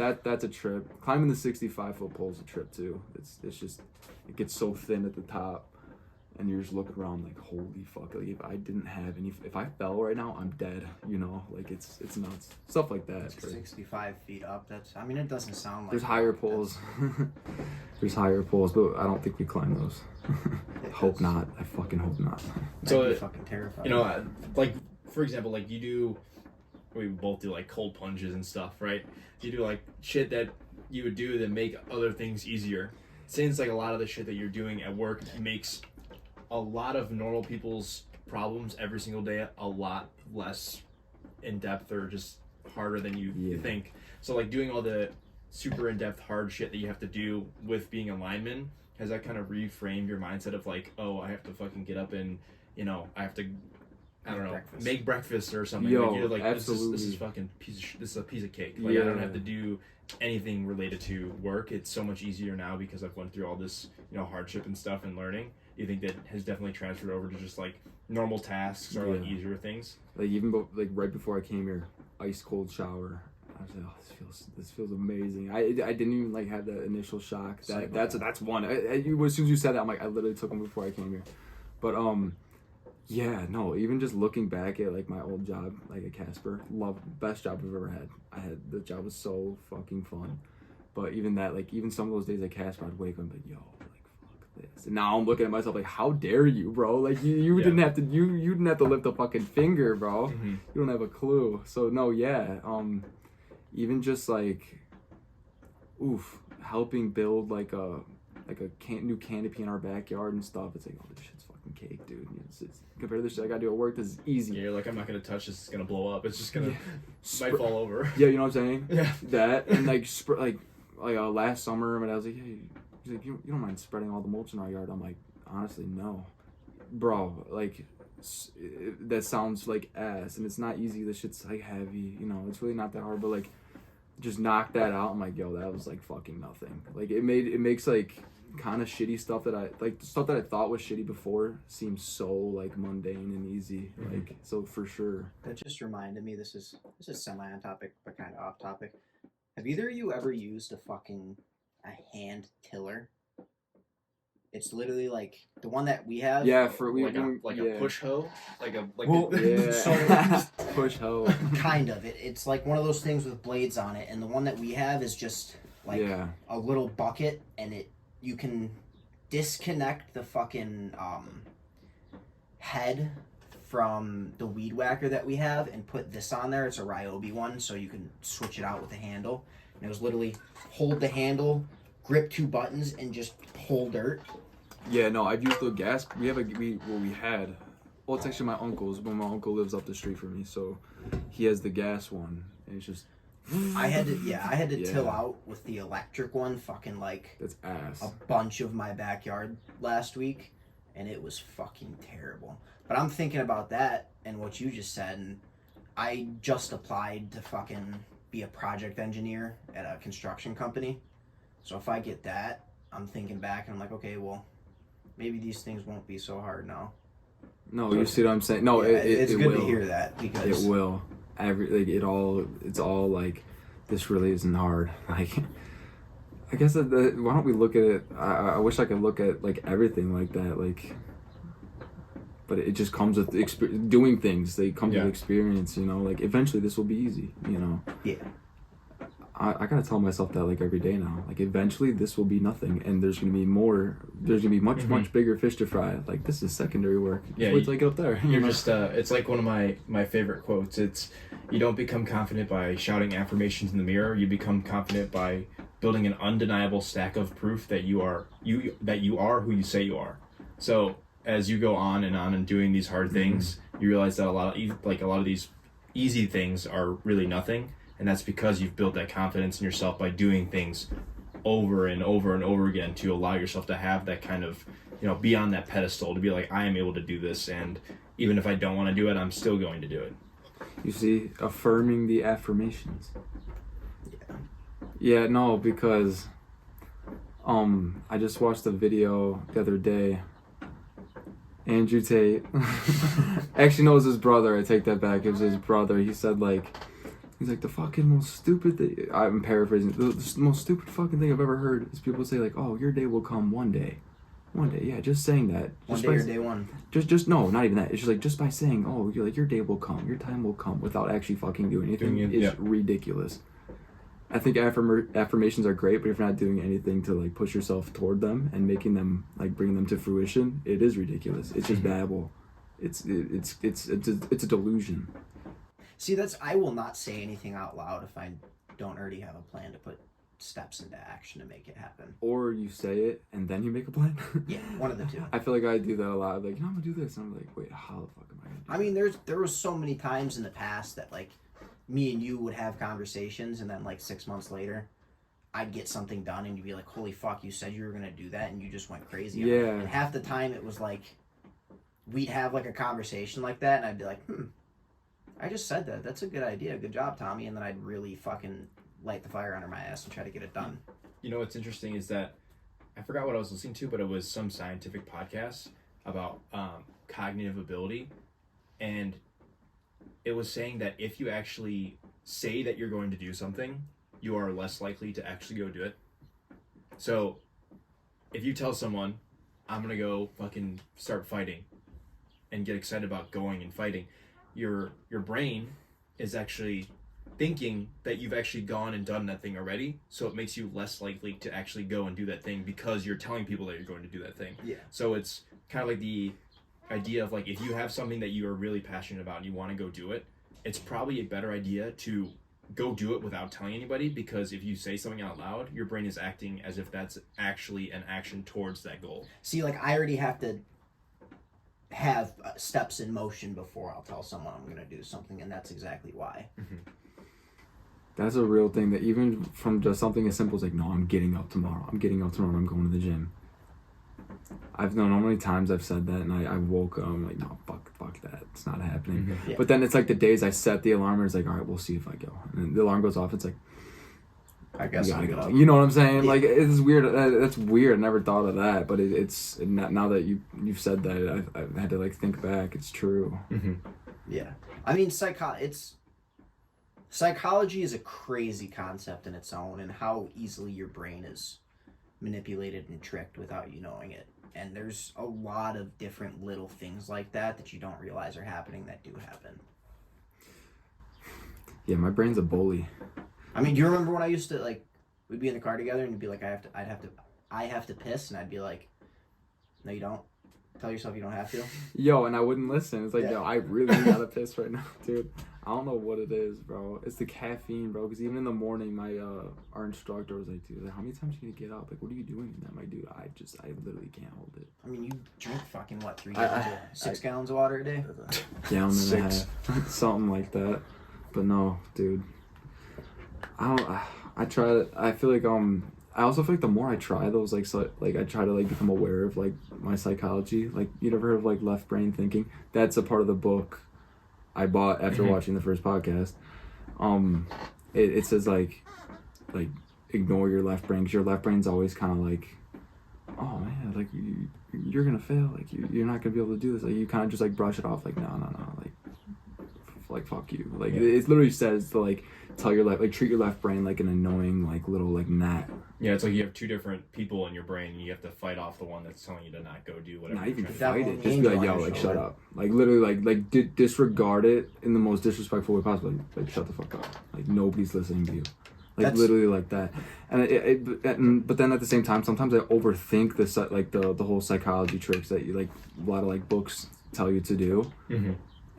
shit. That's a trip. Climbing the 65-foot pole is a trip too. It's just, it gets so thin at the top. And you're just looking around like, holy fuck, like if I didn't have any, if I fell right now, I'm dead, you know, like it's nuts. Stuff like that. 65 feet up, that's, I mean, it doesn't sound like... There's higher poles. There's higher poles, but I don't think we climb those. Hope not. I fucking hope not. So, That'd be fucking terrifying. You know, like, for example, like we both do like cold plunges and stuff, right? You do like shit that you would do that make other things easier. Seems like a lot of the shit that you're doing at work makes a lot of normal people's problems every single day a lot less in depth or just harder than you think. So like doing all the super in depth hard shit that you have to do with being a lineman, has that kind of reframed your mindset of like, oh, I have to fucking get up and, you know, I have to, I don't know, make breakfast or something. Yo, like, you're like, absolutely. This is fucking this is a piece of cake. Like I don't have to do anything related to work. It's so much easier now because I've went through all this, you know, hardship and stuff and learning. You think that has definitely transferred over to just like normal tasks or like easier things? Like even like right before I came here, ice cold shower. I was like, oh, this feels amazing. I didn't even like have the initial shock. That's one. As soon as you said that, I'm like, I literally took them before I came here. But yeah, no. Even just looking back at like my old job, like at Casper, best job I've ever had. The job was so fucking fun. But even that, like even some of those days at Casper, I'd wake up and be like, yo. And now I'm looking at myself like, how dare you, bro? Like you didn't have to you didn't have to lift a fucking finger, bro. Mm-hmm. You don't have a clue. So no, even just like, helping build like a new canopy in our backyard and stuff. It's like, oh, this shit's fucking cake, dude. It's compared to this shit I gotta do at work, this is easy. Yeah, you're like, I'm not gonna touch this. It's gonna blow up. It's just gonna might fall over. Yeah, you know what I'm saying? Yeah. That and like last summer when I was like, hey. He's like, you don't mind spreading all the mulch in our yard? I'm like, honestly, no. Bro, like, that sounds like ass, and it's not easy. The shit's, like, heavy, you know, it's really not that hard, but, like, just knock that out. I'm like, yo, that was, like, fucking nothing. Like, it makes, like, kind of shitty stuff that stuff that I thought was shitty before seems so, like, mundane and easy. Mm-hmm. Like, so for sure. That just reminded me, this is semi on topic, but kind of off topic. Have either of you ever used a hand tiller? It's literally like the one that we have. Yeah, a push hoe, push hoe. Kind of. It's like one of those things with blades on it, and the one that we have is just like a little bucket, and you can disconnect the fucking head from the weed whacker that we have and put this on there. It's a Ryobi one, so you can switch it out with the handle. And it was literally hold the handle, grip two buttons, and just pull dirt. Yeah, no, I've used the gas. It's actually my uncle's, but my uncle lives up the street from me, so he has the gas one, and it's just... I had to till out with the electric one, fucking like... That's ass. A bunch of my backyard last week, and it was fucking terrible. But I'm thinking about that and what you just said, and I just applied to fucking be a project engineer at a construction company. So if I get that, I'm thinking back and I'm like, okay, well, maybe these things won't be so hard now. No, you see what I'm saying? No, yeah, it's good will. To hear that because it will. It's all like, this really isn't hard. Like, I guess why don't we look at it? I wish I could look at like everything like that, like. But it just comes with doing things. They come with experience, you know. Like eventually, this will be easy, you know. Yeah. I gotta tell myself that like every day now. Like eventually, this will be nothing, and there's gonna be more. There's gonna be much bigger fish to fry. Like this is secondary work. Just wait till I get up there. You're just. It's like one of my favorite quotes. It's, you don't become confident by shouting affirmations in the mirror. You become confident by building an undeniable stack of proof that you are who you say you are. So as you go on and doing these hard things, you realize that a lot of these easy things are really nothing, and that's because you've built that confidence in yourself by doing things over and over and over again to allow yourself to have that kind of, you know, be on that pedestal, to be like, I am able to do this. And even if I don't want to do it, I'm still going to do it. You see, affirming the affirmations. Yeah, no, because I just watched a video the other day. Andrew Tate. Actually, no, it was his brother. I take that back. It was his brother. He said, like, he's like, the fucking most stupid thing, I'm paraphrasing, the most stupid fucking thing I've ever heard is people say, like, oh, your day will come one day. One day, yeah, just saying that. One day or day one. Just no, not even that. It's just like, just by saying, oh, you're like, your day will come, your time will come, without actually fucking doing anything is ridiculous. I think affirmations are great, but if you're not doing anything to like push yourself toward them and making them like bring them to fruition, it is ridiculous. It's just babble. It's a delusion. See, I will not say anything out loud if I don't already have a plan to put steps into action to make it happen. Or you say it and then you make a plan. Yeah, one of the two. I feel like I do that a lot. Like, I'm gonna do this. And I'm like, wait, how the fuck am I gonna do I mean, there was so many times in the past that like me and you would have conversations, and then like 6 months later, I'd get something done, and you'd be like, "Holy fuck! You said you were gonna do that, and you just went crazy." Yeah. And half the time, it was like we'd have like a conversation like that, and I'd be like, I just said that. That's a good idea. Good job, Tommy." And then I'd really fucking light the fire under my ass and try to get it done. You know what's interesting is that I forgot what I was listening to, but it was some scientific podcast about cognitive ability, and it was saying that if you actually say that you're going to do something, you are less likely to actually go do it. So if you tell someone, I'm gonna go fucking start fighting and get excited about going and fighting, your brain is actually thinking that you've actually gone and done that thing already, so it makes you less likely to actually go and do that thing because you're telling people that you're going to do that thing. Yeah. So it's kind of like the idea of like, if you have something that you are really passionate about and you want to go do it, it's probably a better idea to go do it without telling anybody, because if you say something out loud, your brain is acting as if that's actually an action towards that goal. See, like I already have to have steps in motion before I'll tell someone I'm going to do something, and that's exactly why. Mm-hmm. That's a real thing, that even from just something as simple as like, no, I'm getting up tomorrow. I'm going to the gym. I've known how many times I've said that, and I woke up, I'm like, no, fuck that. It's not happening. Mm-hmm. Yeah. But then it's like the days I set the alarm, and it's like, all right, we'll see if I go. And then the alarm goes off, it's like, I guess I gotta I'll go. You know what I'm saying? Yeah. Like, it's weird. That's weird. I never thought of that, but it's now that you've said that, I've had to like think back. It's true. Mm-hmm. Yeah. I mean, psychology is a crazy concept in its own, and how easily your brain is manipulated and tricked without you knowing it. And there's a lot of different little things like that you don't realize are happening that do happen. Yeah, my brain's a bully. I mean, do you remember when I used to, like, we'd be in the car together and you'd be like, I have to piss, and I'd be like, no, you don't. Tell yourself you don't have to. Yo, and I wouldn't listen. It's like, Yeah. yo, I really gotta piss right now, dude. I don't know what it is, bro. It's the caffeine, bro. Because even in the morning, our instructor was like, dude, how many times are you gonna get up? Like, what are you doing? And I'm like, dude, I literally can't hold it. I mean, you drink fucking, what, 6 gallons of water a day? Gallon and a 6. half, something like that. But no, dude. I try to. I feel like I also feel like the more I try those, like I try to like become aware of like my psychology. Like, you never heard of like left brain thinking? That's a part of the book I bought after watching the first podcast. It says like ignore your left brain, because your left brain's always kind of like, oh man, like you're gonna fail, like you're not gonna be able to do this. Like, you kind of just like brush it off, like no, like fuck you. Like, it literally says to like tell your left, like treat your left brain like an annoying like little like gnat. Yeah, it's like you have two different people in your brain, and you have to fight off the one that's telling you to not go do whatever. Not even you're fight Devil it. and Just be like, angel yo, on your like shut shoulder. up. Like literally, like disregard it in the most disrespectful way possible. Like shut the fuck up. Like, nobody's listening to you. Like, That's- literally like that. And but then at the same time, sometimes I overthink this, like the whole psychology tricks that you like a lot of like books tell you to do. Mm-hmm.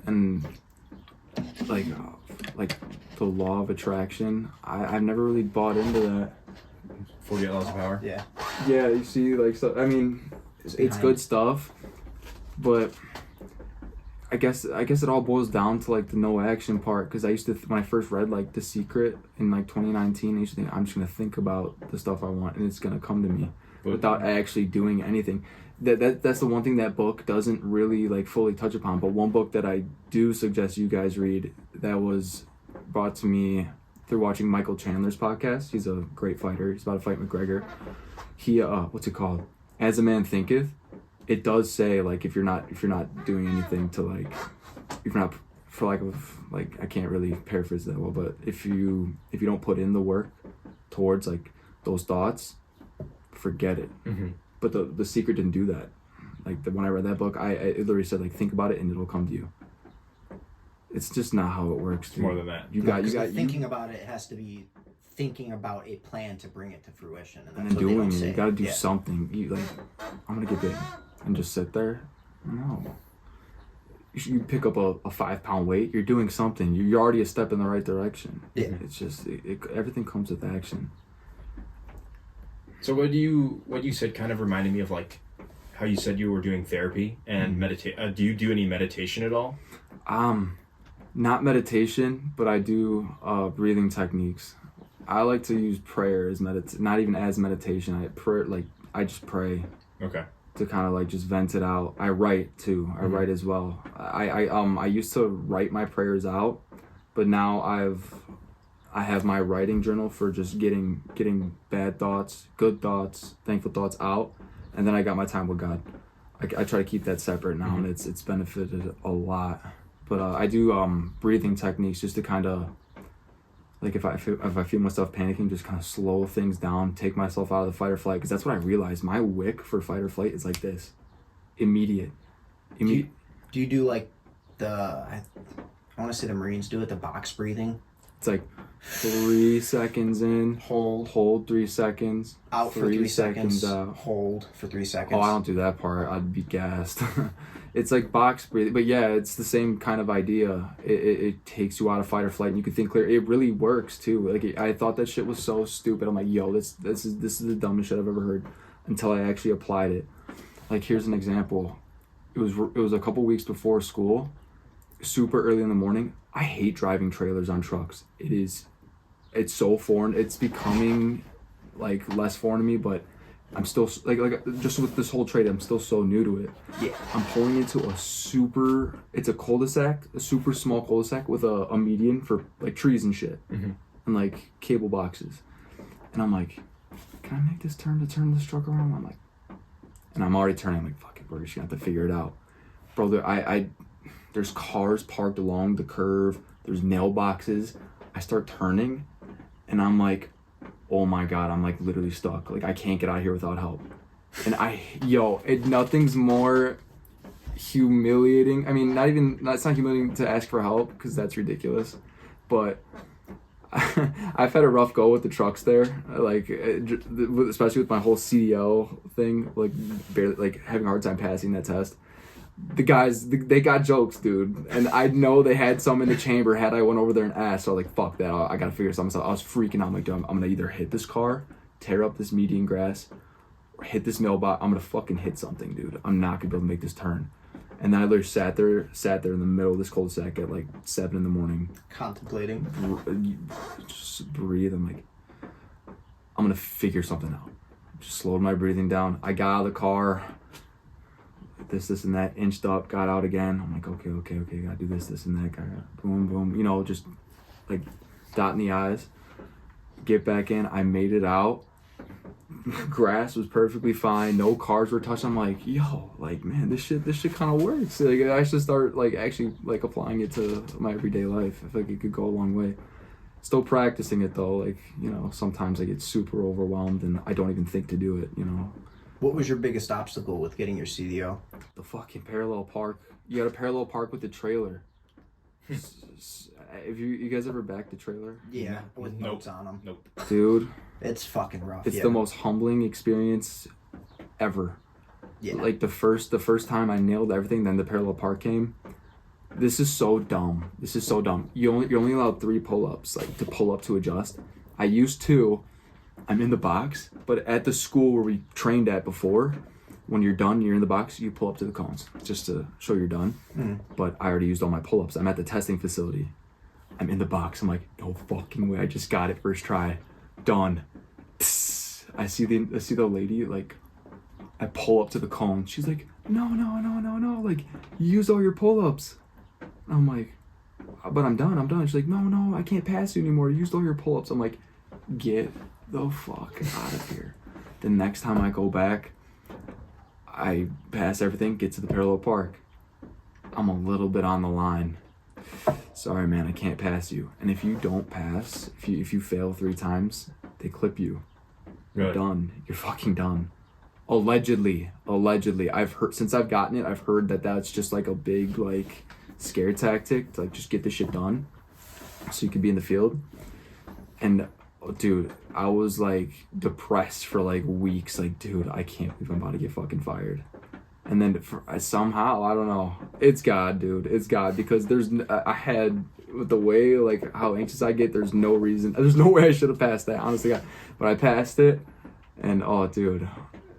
And like the law of attraction, I've never really bought into that. 48 Laws of Power. Yeah. Yeah, you see, like, so I mean, it's behind good it. stuff, but I guess it all boils down to like the no action part. Because I used to when I first read like The Secret in like 2019, I used to think, I'm just gonna think about the stuff I want and it's gonna come to me. without actually doing anything. That's the one thing that book doesn't really like fully touch upon. But one book that I do suggest you guys read that was brought to me through watching Michael Chandler's podcast. He's a great fighter. He's about to fight McGregor. He what's it called? As a Man Thinketh. It does say like if you're not doing anything to like, if you're not, for lack of like, I can't really paraphrase that well, but if you don't put in the work towards like those thoughts, forget it. But the secret didn't do that. Like when I read that book, it literally said like think about it and it'll come to you. It's just not how it works. Dude. More than that. You got thinking about it has to be thinking about a plan to bring it to fruition, and then doing it. You got to do something. You like, I'm gonna get big and just sit there. No. You pick up a 5-pound weight. You're doing something. You're already a step in the right direction. Yeah. It's just everything comes with action. So what you said kind of reminded me of like how you said you were doing therapy and meditate. Do you do any meditation at all? Not meditation, but I do breathing techniques. I like to use prayer as not even as meditation. I just pray. Okay. To kind of like just vent it out. I write too. I write as well. I used to write my prayers out, but now I have my writing journal for just getting bad thoughts, good thoughts, thankful thoughts out, and then I got my time with God. I try to keep that separate now, and it's benefited a lot. But I do breathing techniques just to kind of, like if I feel myself panicking, just kind of slow things down, take myself out of the fight or flight, because that's what I realized. My wick for fight or flight is like this, immediate. Do you do like I want to say the Marines do it, the box breathing? It's like 3 seconds in, hold 3 seconds, out for 3 seconds, out, hold for 3 seconds. Oh, I don't do that part. I'd be gassed. It's like box breathing, but yeah, it's the same kind of idea. It takes you out of fight or flight, and you can think clear. It really works too. Like I thought that shit was so stupid. I'm like, yo, this is the dumbest shit I've ever heard, until I actually applied it. Like here's an example. It was a couple weeks before school, super early in the morning. I hate driving trailers on trucks. It's so foreign. It's becoming like less foreign to me, but I'm still like just with this whole trade, I'm still so new to it. Yeah. I'm pulling into it's a cul-de-sac, a super small cul-de-sac with a median for like trees and shit, and like cable boxes. And I'm like, can I make this turn to turn this truck around? I'm like, and I'm already turning. I'm like, fuck it, we're just gonna have to figure it out, bro. There's cars parked along the curve. There's mailboxes. I start turning, and I'm like, oh my God, I'm like literally stuck. Like I can't get out of here without help. And nothing's more humiliating. I mean, it's not humiliating to ask for help because that's ridiculous. But I've had a rough go with the trucks there. Like, especially with my whole CDL thing, like barely, like having a hard time passing that test. The guys, they got jokes, dude. And I know they had some in the chamber had I went over there and asked. So I was like, fuck that. I got to figure something out. I was freaking out. I'm like, dude, I'm going to either hit this car, tear up this median grass, or hit this mailbox. I'm going to fucking hit something, dude. I'm not going to be able to make this turn. And then I literally sat there in the middle of this cul-de-sac at like 7 a.m. Contemplating. Just breathe. I'm like, I'm going to figure something out. Just slowed my breathing down. I got out of the car. This and that, inched up, got out again. I'm like, okay, gotta do this and that, boom, just like dotting the I's. Get back in, I made it out. Grass was perfectly fine, no cars were touched. I'm like, yo, like man, this shit kind of works. Like I should start like actually like applying it to my everyday life. I feel like it could go a long way. Still practicing it though, like sometimes I get super overwhelmed and I don't even think to do it. What was your biggest obstacle with getting your CDO? The fucking parallel park. You got to parallel park with the trailer. Have you guys ever backed the trailer? Yeah, with notes on them. Nope. Dude. It's fucking rough. It's the most humbling experience ever. Yeah. Like the first time I nailed everything, then the parallel park came. This is so dumb. You're only allowed 3 pull-ups, like to pull up to adjust. I used 2. I'm in the box, but at the school where we trained at before, when you're done, you're in the box, you pull up to the cones just to show you're done. But I already used all my pull-ups. I'm at the testing facility. I'm in the box. I'm like, no fucking way. I just got it first try. Done. I see the lady, like, I pull up to the cone. She's like, no, like, you used all your pull-ups. I'm like, but I'm done. She's like, no, I can't pass you anymore. You used all your pull-ups. I'm like, get the fuck out of here. The next time I go back, I pass everything, get to the parallel park. I'm a little bit on the line. Sorry, man, I can't pass you. And if you don't pass, if you fail 3 times, they clip you. You're Really? done. You're fucking done. Allegedly. I've heard, since I've gotten it, I've heard that that's just like a big, like, scare tactic to, like, just get this shit done so you can be in the field. And dude, I was like depressed for like weeks. Like, dude, I can't believe I'm about to get fucking fired. And then somehow, I don't know, it's God, dude. It's God, because I had, with the way, like, how anxious I get, there's no way I should have passed that, honestly, God. But I passed it, and oh, dude,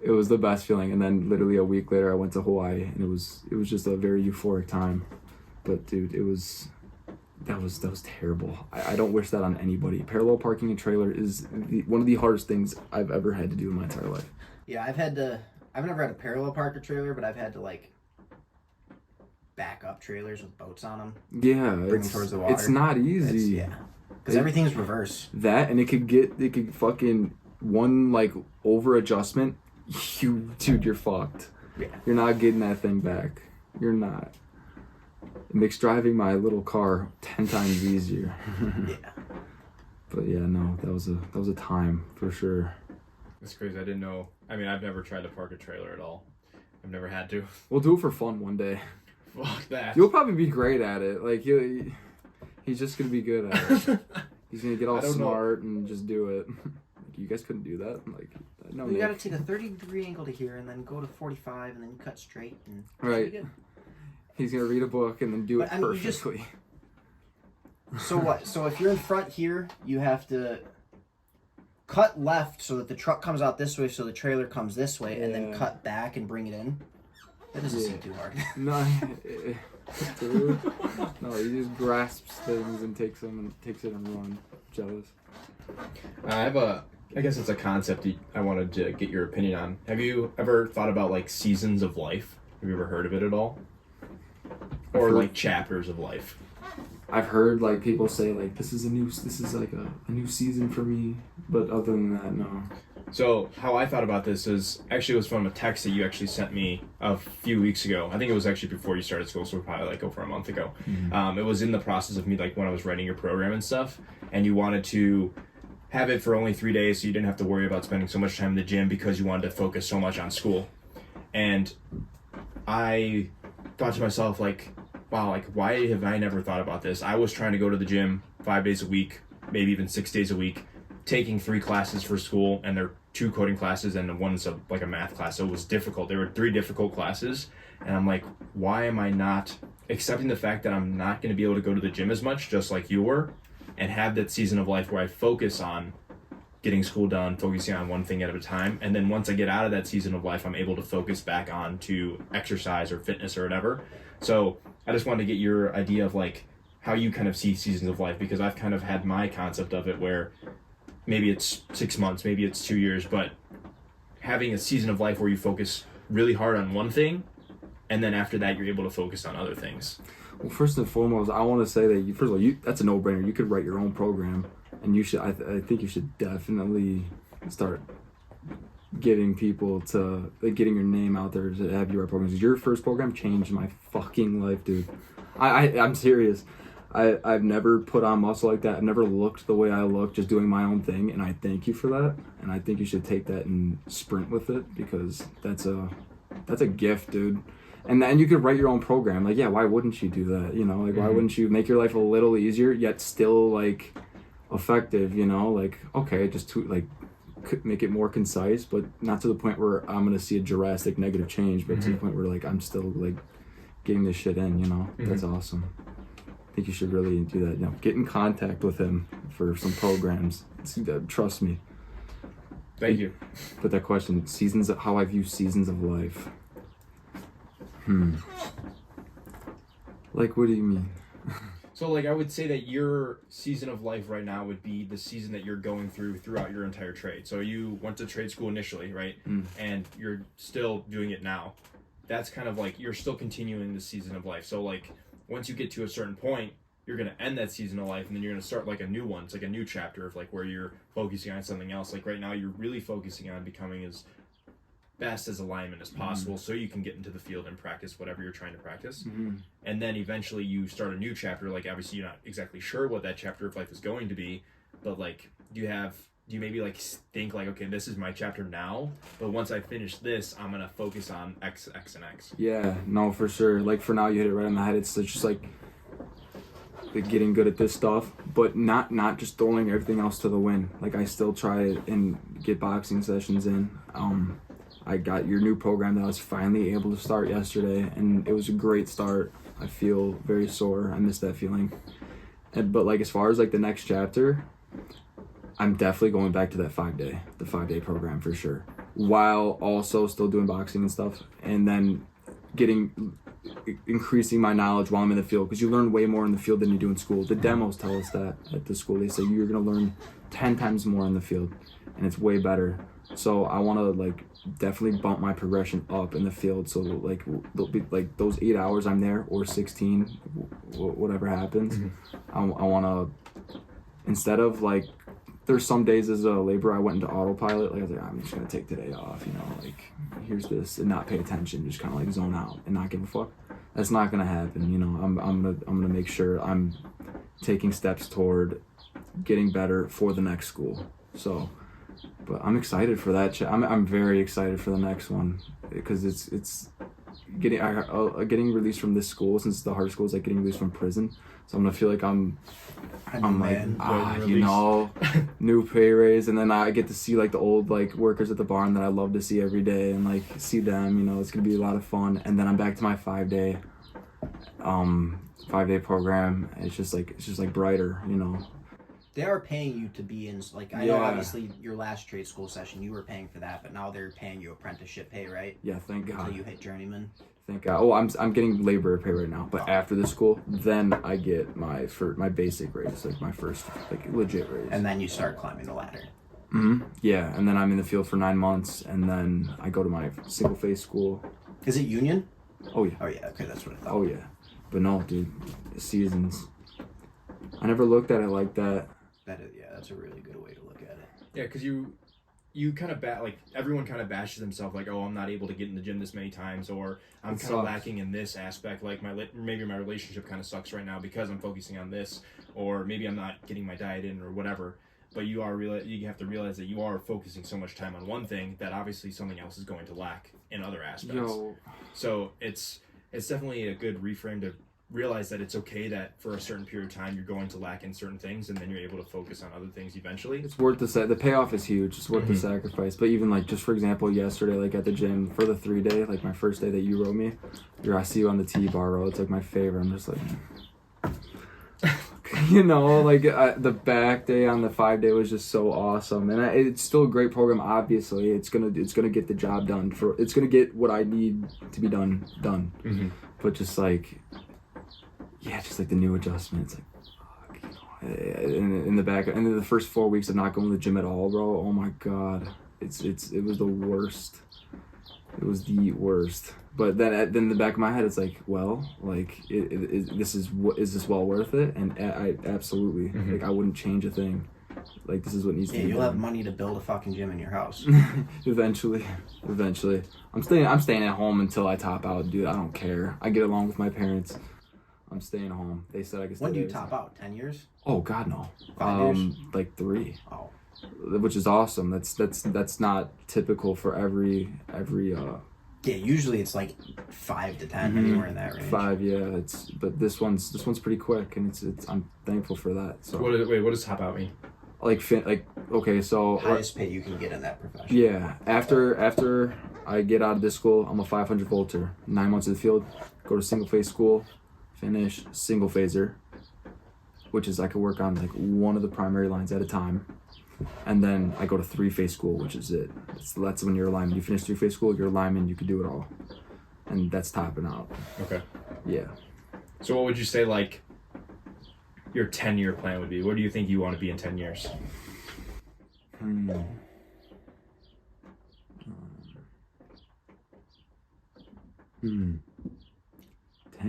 it was the best feeling. And then literally a week later, I went to Hawaii, and it was just a very euphoric time. But dude, that was terrible. I don't wish that on anybody. Parallel parking a trailer is one of the hardest things I've ever had to do in my entire life. Yeah, I've never had a parallel park a trailer, but I've had to, like, back up trailers with boats on them. Yeah, bring them towards the water. It's not easy. Because everything's reverse. That, and it could fucking one, like, over adjustment. Dude, you're fucked. Yeah. You're not getting that thing back. You're not. It makes driving my little car 10 times easier. Yeah. But yeah, no, that was a time for sure. That's crazy. I didn't know. I mean, I've never tried to park a trailer at all. I've never had to. We'll do it for fun one day. Fuck that. You'll probably be great at it. Like, he's just gonna be good at it. He's gonna get all smart and just do it. Like, you guys couldn't do that. Like, no. You gotta take a 30-degree angle to here, and then go to 45, and then cut straight, and right. He's gonna read a book and then do it perfectly. So what? So if you're in front here, you have to cut left so that the truck comes out this way, so the trailer comes this way, and then cut back and bring it in. That doesn't seem too hard. No, dude. No, he just grasps things and takes it and run. Jealous. I guess it's a concept I wanted to get your opinion on. Have you ever thought about, like, seasons of life? Have you ever heard of it at all? Or like chapters of life? I've heard, like, people say, like, this is like a new season for me, but other than that, no. So how I thought about this is actually, it was from a text that you actually sent me a few weeks ago. I think it was actually before you started school, so probably like over a month ago. Mm-hmm. It was in the process of me, like, when I was writing your program and stuff, and you wanted to have it for only 3 days so you didn't have to worry about spending so much time in the gym because you wanted to focus so much on school. And I thought to myself, like, wow, like, why have I never thought about this? I was trying to go to the gym 5 days a week, maybe even 6 days a week, taking 3 classes for school, and they're 2 coding classes and one's like a math class. So it was difficult. There were 3 difficult classes, and I'm like, why am I not accepting the fact that I'm not going to be able to go to the gym as much, just like you were, and have that season of life where I focus on getting school done, focusing on one thing at a time, and then once I get out of that season of life, I'm able to focus back on to exercise or fitness or whatever. So I just wanted to get your idea of, like, how you kind of see seasons of life, because I've kind of had my concept of it where maybe it's 6 months, maybe it's 2 years, but having a season of life where you focus really hard on one thing, and then after that you're able to focus on other things. Well, first and foremost, I want to say that first of all, that's a no-brainer. You could write your own program, and you should. I think you should definitely start getting people to, like, getting your name out there to have you write programs. Your first program changed my fucking life, dude. I'm serious. I've never put on muscle like that. I've never looked the way I look, just doing my own thing, and I thank you for that. And I think you should take that and sprint with it, because that's a gift, dude. And then you could write your own program. Like, yeah, why wouldn't you do that? You know, like, why wouldn't you make your life a little easier, yet still, like, effective, you know? Like, okay, just to, like, make it more concise, but not to the point where I'm going to see a drastic negative change, but to the point where, like, I'm still, like, getting this shit in, you know? That's awesome. I think you should really do that. You know, get in contact with him for some programs. Trust me. Thank you. But that question, how I view seasons of life. Like, what do you mean? So So, like, I would say that your season of life right now would be the season that you're going throughout your entire trade. So you went to trade school initially, right? And you're still doing it now. That's kind of like you're still continuing the season of life. So, like, once you get to a certain point, you're going to end that season of life, and then you're going to start, like, a new one. It's like a new chapter of, like, where you're focusing on something else. Like, right now, you're really focusing on becoming as best as a lineman as possible so you can get into the field and practice whatever you're trying to practice. And then eventually you start a new chapter. Like, obviously you're not exactly sure what that chapter of life is going to be, but like do you maybe like think like, okay, this is my chapter now, but once I finish this, I'm gonna focus on X, X, and X? Yeah, no, for sure. Like, for now, you hit it right on the head. It's just like getting good at this stuff, but not just throwing everything else to the wind. Like, I still try and get boxing sessions in. I got your new program that I was finally able to start yesterday, and it was a great start. I feel very sore. I miss that feeling. But like, as far as like the next chapter, I'm definitely going back to the 5-day program for sure, while also still doing boxing and stuff, and then increasing my knowledge while I'm in the field, because you learn way more in the field than you do in school. The demos tell us that at the school. They say you're going to learn 10 times more in the field, and it's way better. So I want to like definitely bump my progression up in the field. So like they'll be like those 8 hours I'm there, or 16, whatever happens. I want to, instead of like, there's some days as a laborer I went into autopilot. Like, I was like, I'm just gonna take today off, you know, like here's this, and not pay attention, just kind of like zone out and not give a fuck. That's not gonna happen, you know. I'm gonna make sure I'm taking steps toward getting better for the next school. So, but I'm excited for that. I'm very excited for the next one, because it's getting released from this school, since the hard school is like getting released from prison. So I'm gonna feel like I'm like, you know, new pay raise, and then I get to see like the old like workers at the barn that I love to see every day, and like see them. You know, it's gonna be a lot of fun. And then I'm back to my 5-day program. It's just like brighter, you know. They are paying you to be in, like, I know obviously your last trade school session you were paying for that, but now they're paying you apprenticeship pay, right? Yeah, thank God. Until you hit journeyman. Thank God. Oh, I'm getting labor pay right now, but after the school, then I get my basic raise, like my first like legit raise. And then you start climbing the ladder. Yeah, and then I'm in the field for 9 months, and then I go to my single phase school. Is it union? Oh yeah. Oh yeah. Okay, that's what I thought. Oh yeah, but no, dude, seasons. I never looked at it like that. That's a really good way to look at it. Yeah, because you kind of like everyone kind of bashes themselves like, oh, I'm not able to get in the gym this many times, or I'm kind of lacking in this aspect, like maybe my relationship kind of sucks right now because I'm focusing on this, or maybe I'm not getting my diet in or whatever. But you have to realize that you are focusing so much time on one thing that obviously something else is going to lack in other aspects. So it's definitely a good reframe to realize that it's okay that for a certain period of time you're going to lack in certain things, and then you're able to focus on other things eventually. It's worth the payoff is huge. It's worth the sacrifice. But even like, just for example, yesterday, like at the gym for the 3-day, like my first day that you rode me, I see you on the T-bar row. It's like my favorite. I'm just like, you know, like the back day on the 5-day was just so awesome, and it's still a great program. Obviously, it's gonna get the job done. It's gonna get what I need to be done. But just like, yeah, just like the new adjustment. It's like, fuck, you know. In the back, and then the first 4 weeks of not going to the gym at all, bro. Oh my God, it was the worst. It was the worst. But then in the back of my head, it's like, well, like, is this well worth it? And I absolutely, like, I wouldn't change a thing. Like, this is what needs to be done. You'll have money to build a fucking gym in your house. Eventually. I'm staying at home until I top out, dude. I don't care. I get along with my parents. I'm staying home. They said I could stay. When do you top out? 10 years? Oh God, no. 5 years? Like 3. Oh. Which is awesome. That's not typical for every Yeah, usually it's like 5 to 10, anywhere in that range. 5, yeah. But this one's pretty quick, and it's I'm thankful for that. So what does top out mean? Okay, so highest pay you can get in that profession. Yeah, after I get out of this school, I'm a 500 volter. 9 months in the field, go to single phase school, finish single phaser, which is I could work on like one of the primary lines at a time, and then I go to 3-phase school, which is it. That's when you're a lineman. You finish 3-phase school, you're a lineman. You can do it all, and that's topping out. Okay. Yeah. So what would you say, like, your 10-year plan would be? Where do you think you want to be in 10 years? 10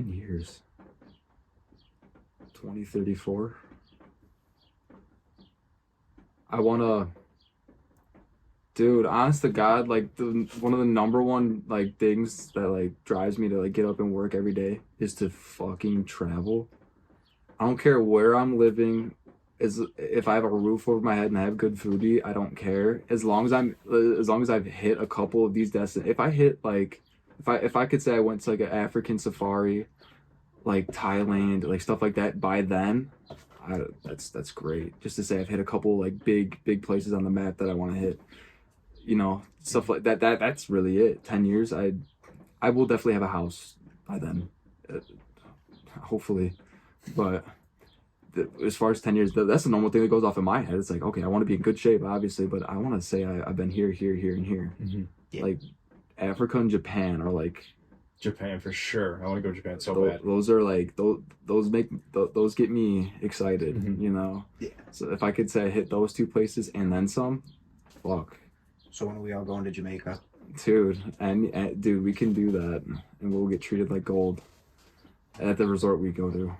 years. 2034. I wanna, dude, honest to God, like one of the number one like things that like drives me to like get up and work every day is to fucking travel. I don't care where I'm living, as if I have a roof over my head and I have good food to eat, I don't care. As long as I've hit a couple of these destinations. If I hit like, if I could say I went to like an African safari, like Thailand, like stuff like that, by then, that's great. Just to say I've hit a couple like big places on the map that I want to hit. You know, stuff like that. That's really it. 10 years, I will definitely have a house by then, hopefully. But as far as 10 years, that's the normal thing that goes off in my head. It's like, okay, I want to be in good shape, obviously, but I want to say I've been here, and here. Mm-hmm. Yeah. Like Africa and Japan are like. Japan for sure. I want to go to Japan so bad. Those are like those get me excited, Mm-hmm. you know. Yeah. So if I could say I hit those two places and then some, fuck. So when are we all going to Jamaica? Dude, and dude, we can do that, and we'll get treated like gold at the resort we go to.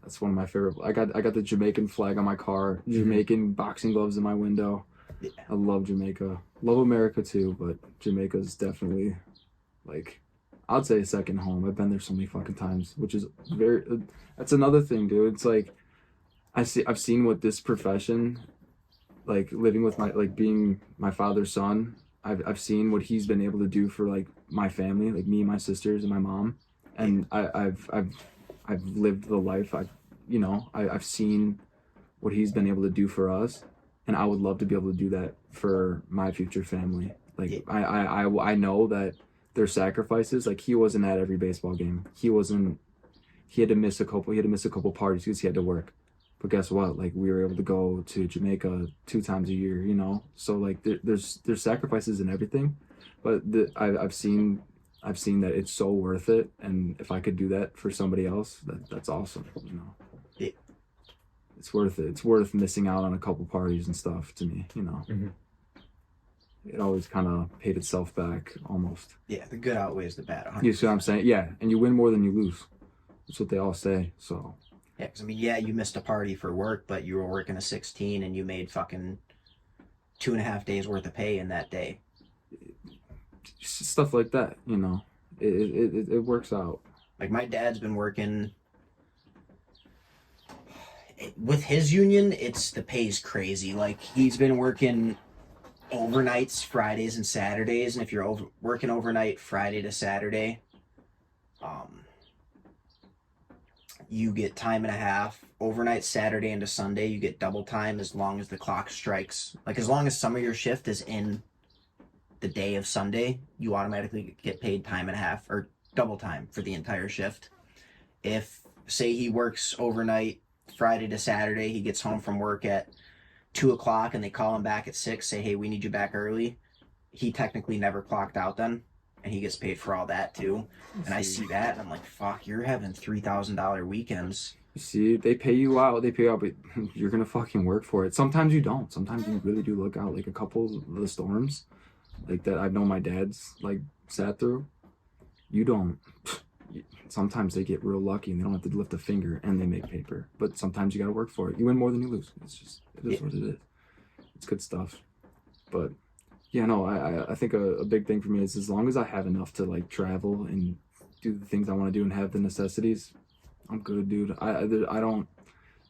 That's one of my favorite. I got the Jamaican flag on my car, Jamaican boxing gloves in my window. Yeah. I love Jamaica. Love America too, but Jamaica's definitely like, I'd say a second home. I've been there so many fucking times, which is that's another thing, dude. It's like I've seen what this profession, like living with being my father's son, I've seen what he's been able to do for like my family, like me, my sisters, and my mom, and I've lived the life. I've seen what he's been able to do for us, and I would love to be able to do that for my future family. Like I know that their sacrifices. Like he wasn't at every baseball game. He had to miss a couple parties because he had to work. But guess what? Like we were able to go to Jamaica 2 times a year, you know? So like there's sacrifices in everything, but I've seen that it's so worth it. And if I could do that for somebody else, that's awesome, you know? Yeah. It's worth it. It's worth missing out on a couple parties and stuff to me, you know? Mm-hmm. It always kind of paid itself back, almost. Yeah, the good outweighs the bad. 100%. You see what I'm saying? Yeah, and you win more than you lose. That's what they all say, so. Yeah, because I mean, yeah, you missed a party for work, but you were working a 16 and you made fucking 2.5 days worth of pay in that day. Stuff like that, you know. It works out. Like my dad's been working with his union. It's the pay's crazy. Like he's been working overnights Fridays and Saturdays, and if you're working overnight Friday to Saturday, you get time and a half. Overnight Saturday into Sunday, you get double time as long as the clock strikes. Like as long as some of your shift is in the day of Sunday, you automatically get paid time and a half or double time for the entire shift. If say he works overnight Friday to Saturday, he gets home from work at 2:00 and they call him back at 6, say, hey, we need you back early. He technically never clocked out then, and he gets paid for all that too. And I see that and I'm like, fuck, you're having $3,000 weekends. You see, they pay you out, but you're gonna fucking work for it. Sometimes you don't. Sometimes you really do look out. Like a couple of the storms like that I know my dad's like sat through. You don't. Sometimes they get real lucky and they don't have to lift a finger and they make paper. But sometimes you gotta work for it. You win more than you lose. It is what it is. It's good stuff. But yeah, no, I think a big thing for me is as long as I have enough to like travel and do the things I want to do and have the necessities, I'm good, dude. I don't.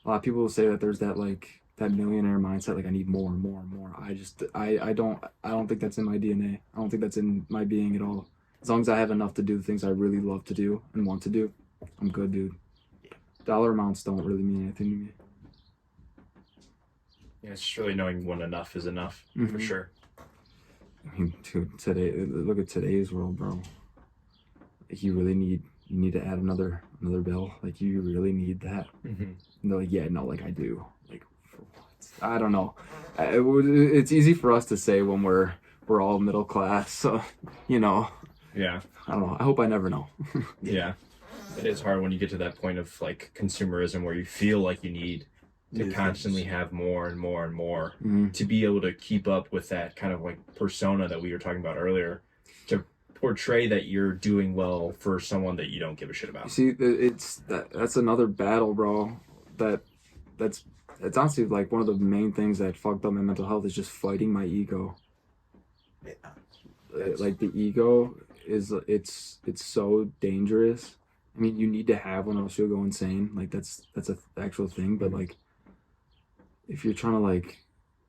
A lot of people will say that there's that like that millionaire mindset, like I need more and more and more. I don't think that's in my DNA. I don't think that's in my being at all. As long as I have enough to do the things I really love to do and want to do, I'm good, dude. Dollar amounts don't really mean anything to me. Yeah, it's just really knowing when enough is enough, for sure. I mean, dude, look at today's world, bro. Like you need to add another bill. Like you really need that. Mm-hmm. No, like yeah, no, like I do. Like for what? I don't know. It's easy for us to say when we're all middle class, so you know. Yeah. I don't know. I hope I never know. Yeah. It is hard when you get to that point of like consumerism where you feel like you need to constantly have more and more and more to be able to keep up with that kind of like persona that we were talking about earlier, to portray that you're doing well for someone that you don't give a shit about. You see, that's another battle, bro. It's honestly like one of the main things that fucked up my mental health is just fighting my ego. Yeah. Like the ego it's so dangerous. I mean, you need to have one, else you'll go insane. Like that's a actual thing. But like, if you're trying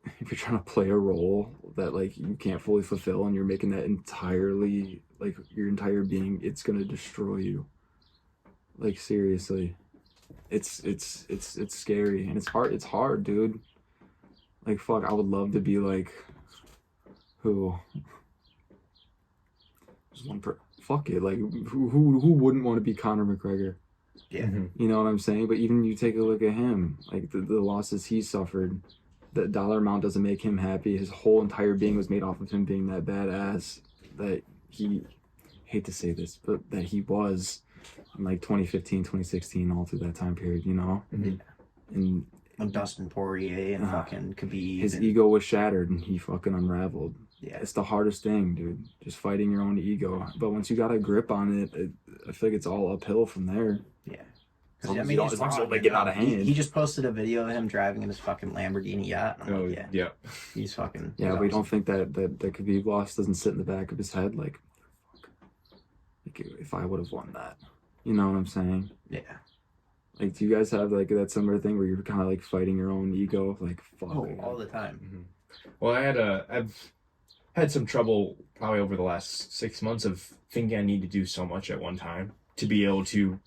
to play a role that like you can't fully fulfill, and you're making that entirely like your entire being, it's gonna destroy you. Like seriously, it's scary, and it's hard, dude. Like fuck, I would love to be like who. Just one fuck it, like who wouldn't want to be Conor McGregor? Yeah. You know what I'm saying? But even you take a look at him, like the losses he suffered, the dollar amount doesn't make him happy. His whole entire being was made off of him being that badass that he, hate to say this, but that he was in like 2015, 2016, all through that time period, you know? And Dustin Poirier and fucking Khabib. His ego was shattered and he fucking unraveled. Yeah. It's the hardest thing, dude. Just fighting your own ego. But once you got a grip on it, I feel like it's all uphill from there. Yeah. I mean, as long as they get out of hand. He just posted a video of him driving in his fucking Lamborghini yacht. And I'm like, yeah. He's fucking. Yeah, we don't think that Khabib loss doesn't sit in the back of his head like if I would have won that. You know what I'm saying? Yeah. Like, do you guys have like that similar thing where you're kind of like fighting your own ego? Like, fuck. Oh, all the time. Well, I've had some trouble probably over the last 6 months of thinking I need to do so much at one time to be able to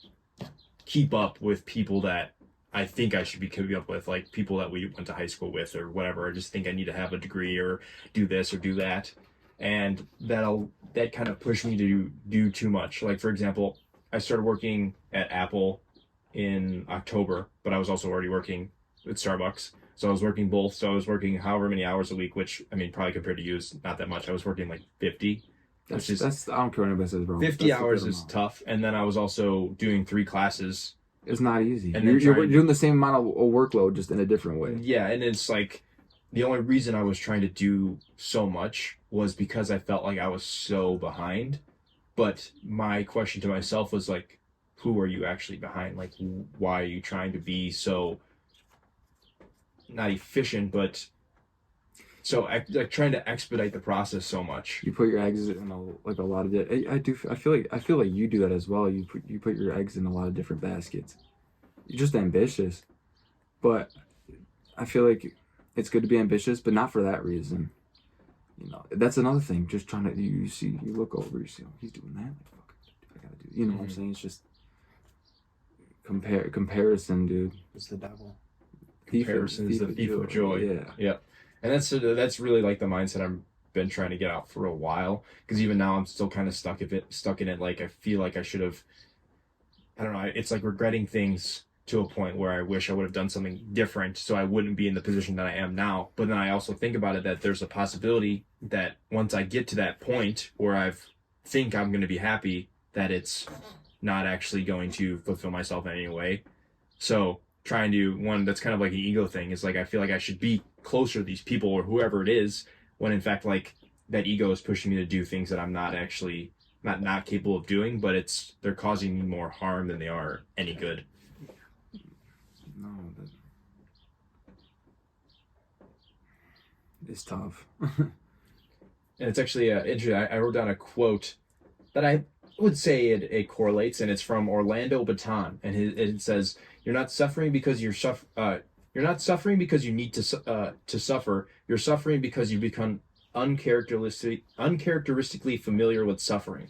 keep up with people that I think I should be keeping up with, like people that we went to high school with or whatever. I just think I need to have a degree or do this or do that. And that kind of pushed me to do too much. Like, for example, I started working at Apple in October, but I was also already working at Starbucks. So I was working both. So I was working however many hours a week, which, I mean, probably compared to you is not that much. I was working like 50. That's I don't care what anybody says, bro. 50 hours is tough. And then I was also doing 3 classes. It's not easy. And you're doing the same amount of workload, just in a different way. Yeah, and it's like the only reason I was trying to do so much was because I felt like I was so behind. But my question to myself was like, who are you actually behind? Like, why are you trying to be so not efficient, but so like trying to expedite the process so much? You put your eggs in a lot of I feel like you do that as well. You put your eggs in a lot of different baskets. You're just ambitious, but I feel like it's good to be ambitious, but not for that reason. You know, that's another thing. Just trying to you look over, you see, oh, he's doing that. Like, fuck, I gotta do. You know what I'm saying? It's just comparison, dude. It's the devil. Comparison is the thief of joy. Yeah. And that's really like the mindset I've been trying to get out for a while. Because even now I'm still kind of stuck in it. Like I feel like I should have. I don't know. It's like regretting things to a point where I wish I would have done something different, so I wouldn't be in the position that I am now. But then I also think about it that there's a possibility that once I get to that point where I think I'm going to be happy, that it's not actually going to fulfill myself in any way. So trying to that's kind of like an ego thing, is like I feel like I should be closer to these people or whoever it is, when in fact like that ego is pushing me to do things that I'm not actually not capable of doing, but they're causing me more harm than they are any good. No, it's tough. And it's actually interesting. I wrote down a quote that I would say it correlates, and it's from Orlando Baton, and it says, "You're not suffering because you're not suffering because you need to suffer. You're suffering because you become uncharacteristically familiar with suffering."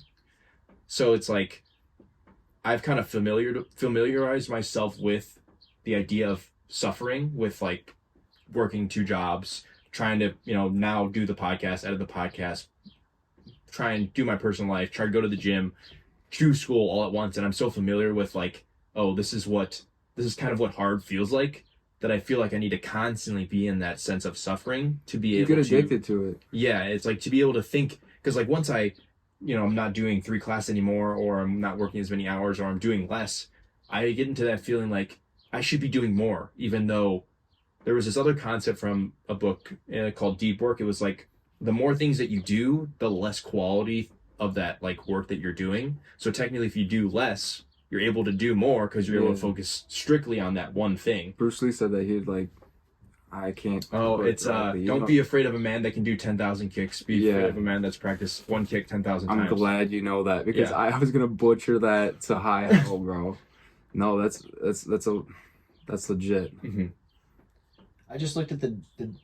So it's like I've kind of familiarized myself with the idea of suffering, with like working 2 jobs, trying to now do the podcast, edit the podcast, try and do my personal life, try to go to the gym, do school all at once, and I'm so familiar with like, oh, this is kind of what hard feels like, that I feel like I need to constantly be in that sense of suffering to be able to... You get addicted to it. Yeah, it's like to be able to think, because like once I I'm not doing 3 classes anymore, or I'm not working as many hours, or I'm doing less, I get into that feeling like I should be doing more, even though there was this other concept from a book called Deep Work. It was like the more things that you do, the less quality of that like work that you're doing. So technically, if you do less, you're able to do more because you're able to focus strictly on that one thing. Bruce Lee said that he'd like, I can't. Oh, it's don't be afraid of a man that can do 10,000 kicks. Be afraid of a man that's practiced one kick 10,000 times. I'm glad you know that because I was gonna butcher that to high hell, bro. No, that's legit. Mm-hmm. I just looked at the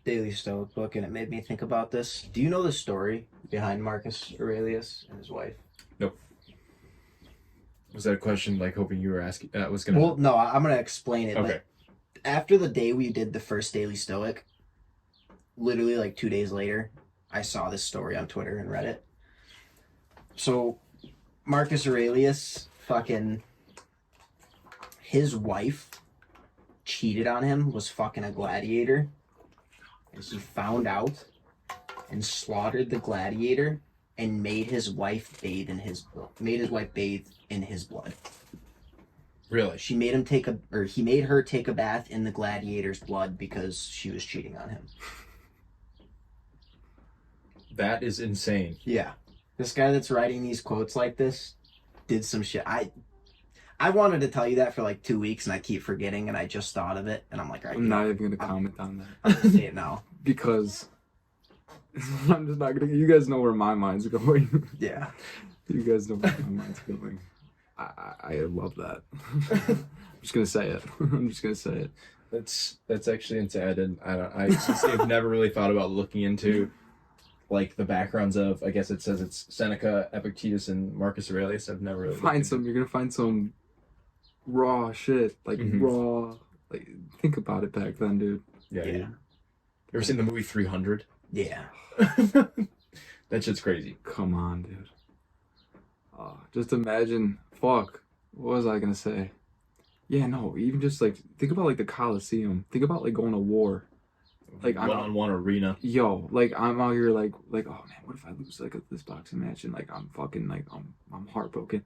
Daily Stoic book and it made me think about this. Do you know the story behind Marcus Aurelius and his wife? Nope. Was that a question like hoping you were asking? Was gonna. Well, no, I'm gonna explain it. Okay. But after the day we did the first Daily Stoic, literally like 2 days later, I saw this story on Twitter and read it. So, Marcus Aurelius, his wife cheated on him, was fucking a gladiator, and he found out and slaughtered the gladiator and made his wife bathe in his blood. Really? He made her take a bath in the gladiator's blood because she was cheating on him. That is insane. Yeah. This guy that's writing these quotes like this did some shit. I wanted to tell you that for like 2 weeks and I keep forgetting and I just thought of it and I'm like, all right, I'm not even gonna comment on that. I'm gonna say it now. Because I'm just not gonna. You guys know where my mind's going. Yeah. You guys know where my mind's going. I love that. I'm just gonna say it. I'm just gonna say it. That's actually insane. And I've never really thought about looking into like the backgrounds of. I guess it says it's Seneca, Epictetus, and Marcus Aurelius. I've never really You're gonna find some raw shit, like raw. Like think about it back then, dude. Yeah. You ever seen the movie 300? Yeah. That shit's crazy. Come on, dude. Just imagine. Fuck. What was I gonna say? Yeah, no. Even just like think about like the Coliseum. Think about like going to war. Like one-on-one arena. Yo, like I'm out here like oh man, what if I lose like this boxing match and like I'm fucking like I'm heartbroken.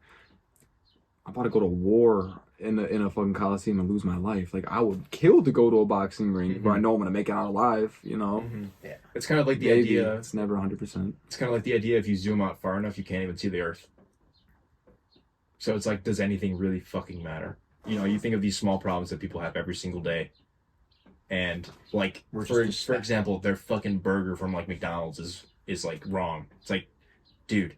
I'm about to go to war in a fucking Coliseum and lose my life. Like I would kill to go to a boxing ring, but I know I'm gonna make it out alive. You know. Mm-hmm. Yeah. It's kind of like the idea. It's never 100%. It's kind of like the idea if you zoom out far enough, you can't even see the Earth. So it's like, does anything really fucking matter? You think of these small problems that people have every single day, and like for example, their fucking burger from like McDonald's is like wrong. It's like, dude,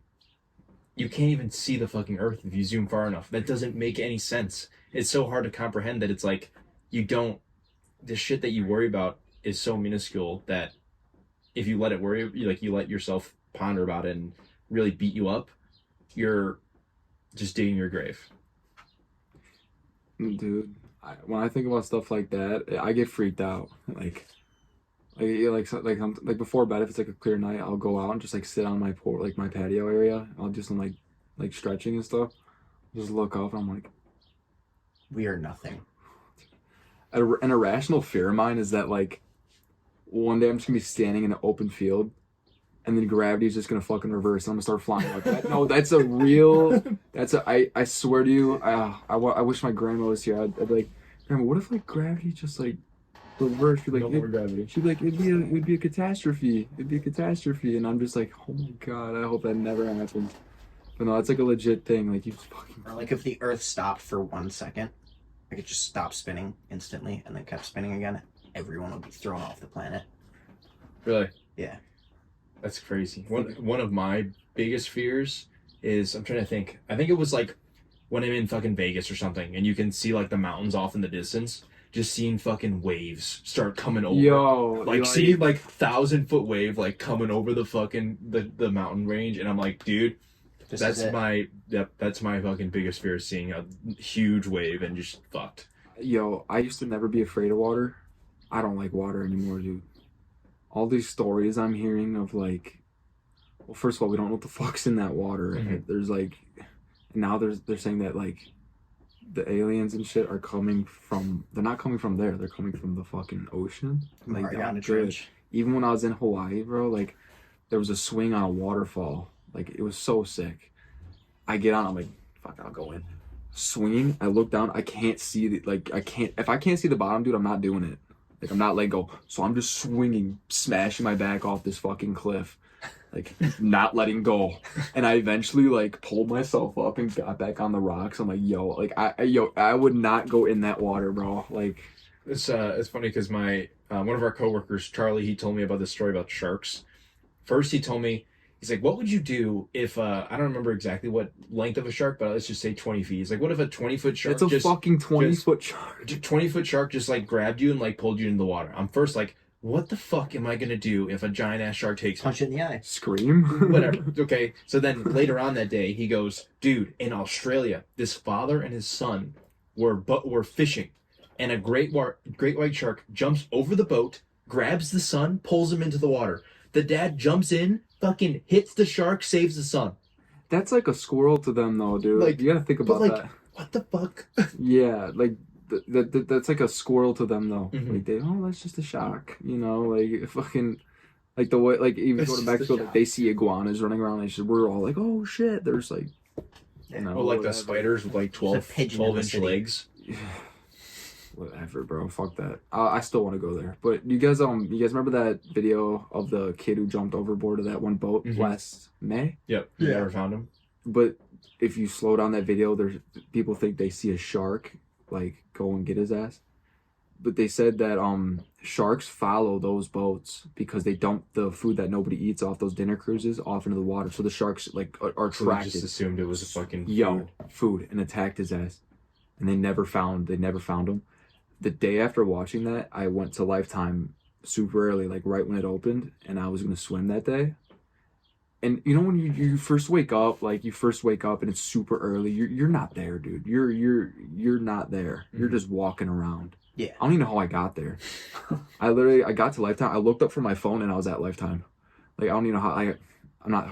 you can't even see the fucking Earth if you zoom far enough. That doesn't make any sense. It's so hard to comprehend that it's like the shit that you worry about is so minuscule that if you let it worry, you let yourself ponder about it and really beat you up, you're just digging your grave. Dude, when I think about stuff like that, I get freaked out. Like before bed, if it's like a clear night, I'll go out and just like sit on my my patio area. I'll do some like stretching and stuff. Just look up and I'm like, we are nothing. An irrational fear of mine is that like one day I'm just gonna be standing in an open field and then gravity is just gonna fucking reverse and I'm gonna start flying like that. No, that's a real. I swear to you. I wish my grandma was here. I'd be like, Grandma, what if like gravity just like reversed? She'd be like, no more gravity. She'd be like, it'd be a catastrophe. It'd be a catastrophe. And I'm just like, oh my god, I hope that never happens. But no, it's like a legit thing. Like you just fucking. Or like if the Earth stopped for 1 second, like it just stopped spinning instantly and then kept spinning again, everyone would be thrown off the planet. Really? Yeah. That's crazy. One of my biggest fears is, I'm trying to think. I think it was like when I'm in fucking Vegas or something, and you can see like the mountains off in the distance. Just seeing fucking waves start coming over. Yo, like seeing like 1,000-foot wave like coming over the fucking the mountain range, and I'm like, dude, that's my fucking biggest fear, is seeing a huge wave and just fucked. Yo, I used to never be afraid of water. I don't like water anymore, dude. All these stories I'm hearing of like, well, first of all, we don't know what the fuck's in that water. Mm-hmm. There's like, now they're saying that like the aliens and shit are coming from. They're not coming from there. They're coming from the fucking ocean. Like Mariana Trench. Even when I was in Hawaii, bro, like there was a swing on a waterfall Like, it was so sick. I get on, I'm like, fuck, I'll go in. Swinging, I look down, I can't see if I can't see the bottom, dude, I'm not doing it. Like, I'm not letting go. So I'm just swinging, smashing my back off this fucking cliff. Like, not letting go. And I eventually, like, pulled myself up and got back on the rocks. I'm like, I would not go in that water, bro. Like, It's funny because my one of our coworkers, Charlie, he told me about this story about sharks. First, he told me, he's like, "What would you do if I don't remember exactly what length of a shark, but let's just say 20 feet." He's like, "What if a 20-foot shark?" it's a fucking 20-foot shark. 20-foot shark just like grabbed you and like pulled you into the water. I'm first like, what the fuck am I gonna do if a giant ass shark takes me? Punch it in the eye. Scream. Whatever. Okay. So then later on that day, he goes, "Dude, in Australia, this father and his son were fishing, and a great white shark jumps over the boat, grabs the son, pulls him into the water. The dad jumps in, fucking hits the shark, saves the son." That's like a squirrel to them, though, dude. Like, you gotta think about like, that. what the fuck? Yeah, like that's like a squirrel to them, though. Mhm. Like that's just a shark, you know. Like fucking, like the way, like even It's go to just a Mexico, shark. like they see iguanas running around, and we're all like, oh shit, there's like, you know, Well, like the whatever. spiders with like There's a pigeon in the 12-inch city. legs. Whatever, bro. Fuck that. I still want to go there. But you guys remember that video of the kid who jumped overboard of that one boat last May? Yep. You Yeah. never found him? But if you slow down that video, there's people think they see a shark like go and get his ass. But they said that sharks follow those boats because they dump the food that nobody eats off those dinner cruises off into the water. So the sharks like are So they attracted. just assumed it was a fucking Food and attacked his ass. And they never found him. The day after watching that, I went to Lifetime super early, like right when it opened, and I was gonna swim that day. And you know when you first wake up, and it's super early, you're not there, dude. You're not there. You're just walking around. Yeah. I don't even know how I got there. I got to Lifetime. I looked up from my phone and I was at Lifetime. Like I don't even know how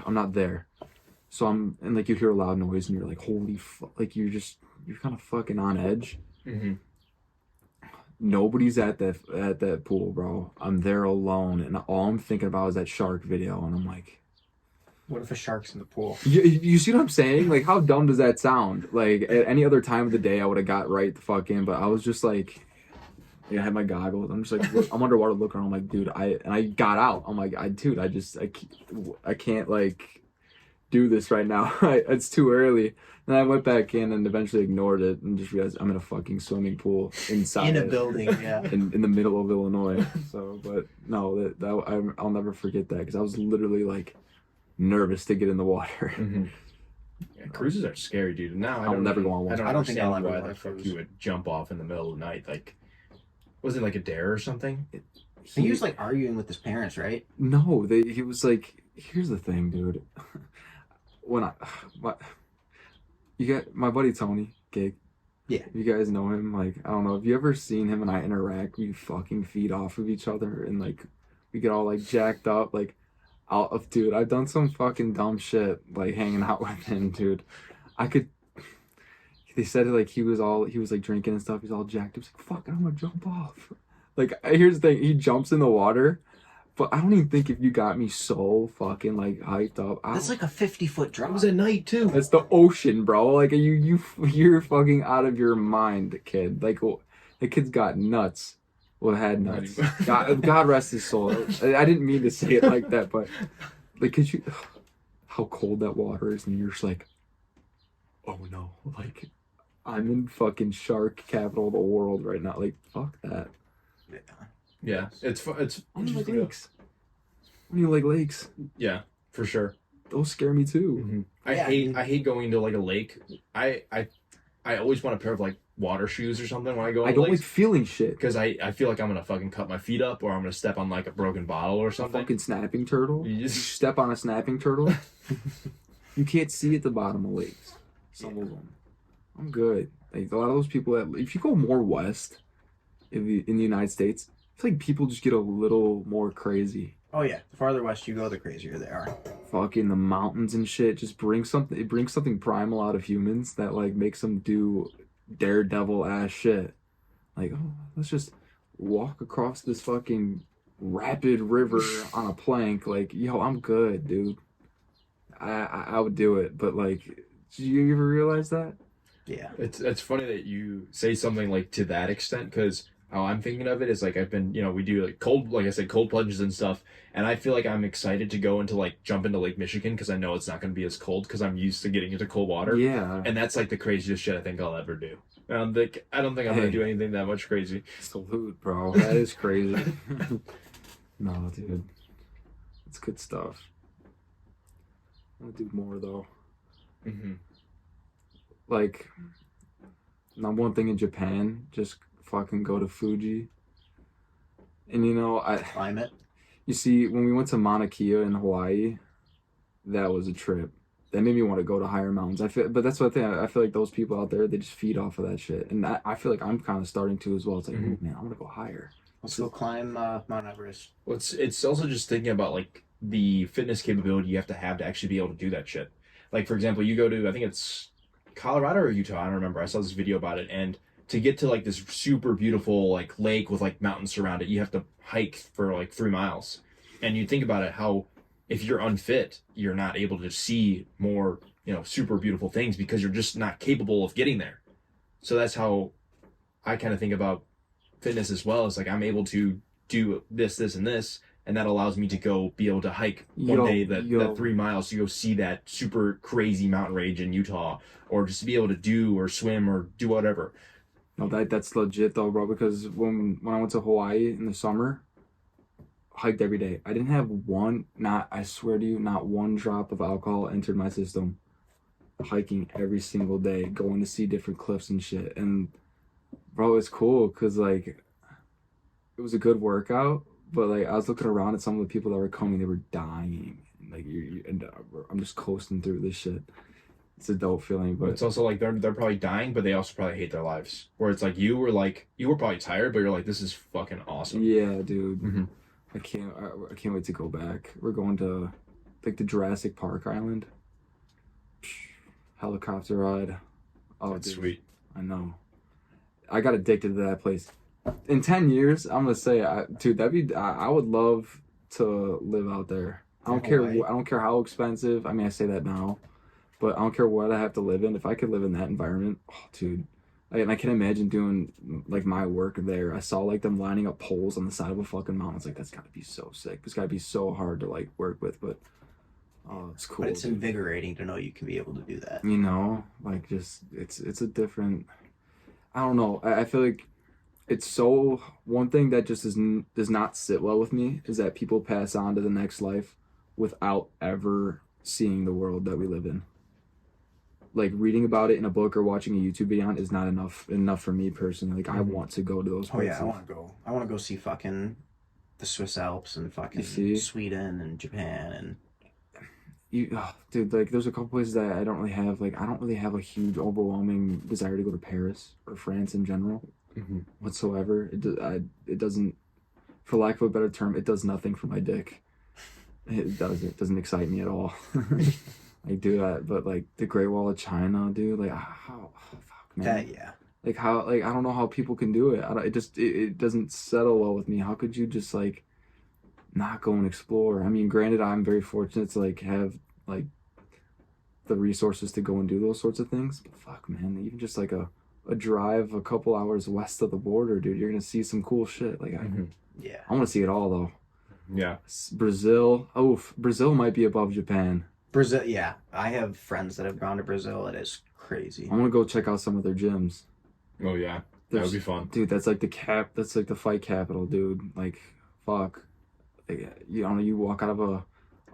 I'm not there. So and like you hear a loud noise and you're like, holy fuck, like you're kind of fucking on edge. Mm-hmm. Nobody's at that pool, bro. I'm there alone, and all I'm thinking about is that shark video, and I'm like, What if a shark's in the pool? you see what I'm saying? Like, how dumb does that sound? Like, at any other time of the day, I would have got right the fuck in, but I was just like, I had my goggles. I'm just like, I'm underwater looking. I'm like, dude, I got out. I'm like, I can't like do this right now. It's too early. And I went back in and eventually ignored it and just realized I'm in a fucking swimming pool inside In a building, yeah. in the middle of Illinois. So, but no, I'll never forget that because I was literally like nervous to get in the water. Mm-hmm. Yeah, cruises are scary, dude. Now I'll never go on one. I don't think I'll understand ever why go on the a fuck cruise. you would jump off in the middle of the night. Like, was it like a dare or something? He was like arguing with his parents, right? No, he was like, here's the thing, dude. When you got my buddy Tony Gig. Yeah. You guys know him. Like, I don't know. Have you ever seen him and I interact? We fucking feed off of each other and like we get all like jacked up. Like, dude, I've done some fucking dumb shit like hanging out with him, dude. They said like he was like drinking and stuff. He's all jacked. He was like, fuck, I'm gonna jump off. Like, here's the thing. He jumps in the water. But I don't even think if you got me so fucking like hyped up. That's like a 50-foot drop. It was at night too. That's the ocean, bro. Like you're fucking out of your mind, kid. Like the kid's got nuts. Well, had nuts. God rest his soul. I didn't mean to say it like that, but like, could you? How cold that water is, and you're just like, oh no, like I'm in fucking shark capital of the world right now. Like, fuck that. Yeah, it's I don't like lakes. I don't even like lakes. Yeah, for sure. Those scare me too. Mm-hmm. Yeah. I hate going to like a lake. I always want a pair of like water shoes or something when I go. I don't like feeling shit. because I feel like I'm gonna fucking cut my feet up or I'm gonna step on like a broken bottle or A something. fucking snapping turtle. You You just- step on a snapping turtle. You can't see at the bottom of lakes. Some of them. I'm good. Like a lot of those people if you go more west in the United States, I feel like people just get a little more crazy. Oh yeah, the farther west you go, the crazier they are. Fucking the mountains and shit just brings something. It brings something primal out of humans that like makes them do daredevil ass shit. Like, oh, let's just walk across this fucking rapid river on a plank. Like, yo, I'm good, dude. I would do it, but like, did you ever realize that? Yeah. It's funny that you say something like to that extent, because how I'm thinking of it is like I've been, we do like cold, like I said, cold plunges and stuff, and I feel like I'm excited to go into like jump into Lake Michigan because I know it's not going to be as cold because I'm used to getting into cold water. Yeah. And that's like the craziest shit I think I'll ever do. I don't think I'm gonna do anything that much crazy. Salute, bro. That is crazy. No, dude. It's good stuff. I want to do more though. Mm-hmm. Like, number one thing in Japan, just fucking go to Fuji. And Climate. you see, when we went to Mauna Kea in Hawaii, that was a trip. That made me want to go to higher mountains. But that's what I think. I feel like those people out there, they just feed off of that shit, and I feel like I'm kind of starting to as well. It's like, oh man, I want to go higher. Let's go climb Mount Everest. Well, it's also just thinking about like the fitness capability you have to actually be able to do that shit. Like for example, you go to, I think it's Colorado or Utah, I don't remember. I saw this video about it, and to get to like this super beautiful like lake with like mountains surround it, you have to hike for like 3 miles. And you think about it, how if you're unfit, you're not able to see more, super beautiful things because you're just not capable of getting there. So that's how I kind of think about fitness as well. It's like I'm able to do this, and this, and that allows me to go be able to hike one day that 3 miles to go see that super crazy mountain range in Utah, or just to be able to do or swim or do whatever. No, that's legit though, bro. Because when I went to Hawaii in the summer, hiked every day. I didn't have I swear to you, not one drop of alcohol entered my system. Hiking every single day, going to see different cliffs and shit. And bro, it's cool because like it was a good workout, but like I was looking around at some of the people that were coming, they were dying. Like I'm just coasting through this shit. It's a dope feeling, but it's also like they're probably dying, but they also probably hate their lives. Where it's like you were probably tired, but you're like, this is fucking awesome. Yeah, dude. Mm-hmm. I can't wait to go back. We're going to like the Jurassic Park island. Helicopter ride. Oh, that's dude, sweet. I know. I got addicted to that place. In 10 years, I'm gonna say, dude, I would love to live out there. I don't care. I don't care how expensive. I mean, I say that now, but I don't care what I have to live in. If I could live in that environment, oh, dude. And I can imagine doing like my work there. I saw like them lining up poles on the side of a fucking mountain. It's like, that's gotta be so sick. It's gotta be so hard to like work with, but oh, it's cool. But it's invigorating to know you can be able to do that. Like just it's a different. I don't know. I feel like it's so one thing that just does not sit well with me is that people pass on to the next life without ever seeing the world that we live in. Like reading about it in a book or watching a YouTube video on is not enough for me personally. Like I want to go to those places. Oh yeah, I want to go see fucking the Swiss Alps and fucking Sweden and Japan and dude, like there's a couple places that I don't really have. Like I don't really have a huge overwhelming desire to go to Paris or France in general whatsoever. It doesn't, for lack of a better term, it does nothing for my dick. It doesn't excite me at all. I do that, but like the Great Wall of China, dude, like how fuck, man. that, yeah. Like how, like I don't know how people can do it. It doesn't settle well with me. How could you just like not go and explore? I mean, granted, I'm very fortunate to like have like the resources to go and do those sorts of things. But fuck, man, even just like a drive a couple hours west of the border, dude, you're gonna see some cool shit. Like Yeah. I want to see it all though. Yeah. Brazil. Oh, Brazil might be above Japan. Brazil, yeah. I have friends that have gone to Brazil. It is crazy. I want to go check out some of their gyms. Oh yeah, that would be fun, dude. That's like that's like the fight capital, dude. Like, fuck. Like, you walk out of a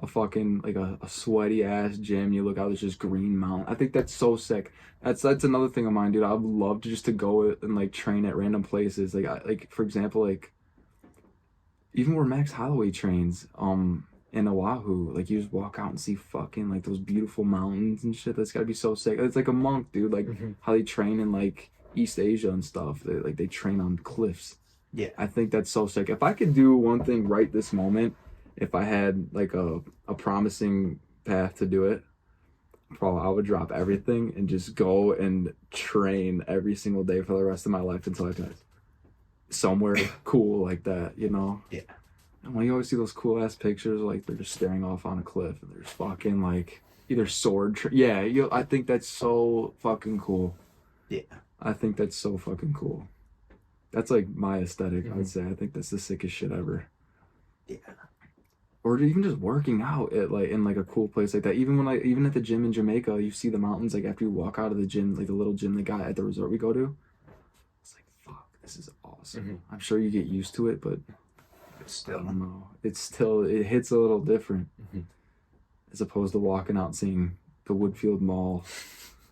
fucking like a sweaty ass gym. You look out, there's just green mountain. I think that's so sick. That's another thing of mine, dude. I would love to just to go and like train at random places. Like for example, like even where Max Holloway trains, in Oahu, like you just walk out and see fucking like those beautiful mountains and shit. That's gotta be so sick. It's like a monk, dude. Like how they train in like East Asia and stuff. They train on cliffs. Yeah, I think that's so sick. If I could do one thing right this moment, if I had like a promising path to do it, probably I would drop everything and just go and train every single day for the rest of my life until I die. Somewhere cool like that, you know? Yeah. And when you always see those cool ass pictures, like they're just staring off on a cliff and they're just fucking like either sword. Yeah, I think that's so fucking cool. Yeah. I think that's so fucking cool. That's like my aesthetic. Mm-hmm. I'd say I think that's the sickest shit ever. Yeah. Or even just working out at like in like a cool place like that. Even at the gym in Jamaica, you see the mountains like after you walk out of the gym, like the little gym they got at the resort we go to. It's like fuck, this is awesome. Mm-hmm. I'm sure you get used to it, but Still. I don't know. It hits a little different Mm-hmm. as opposed to walking out and seeing the Woodfield Mall.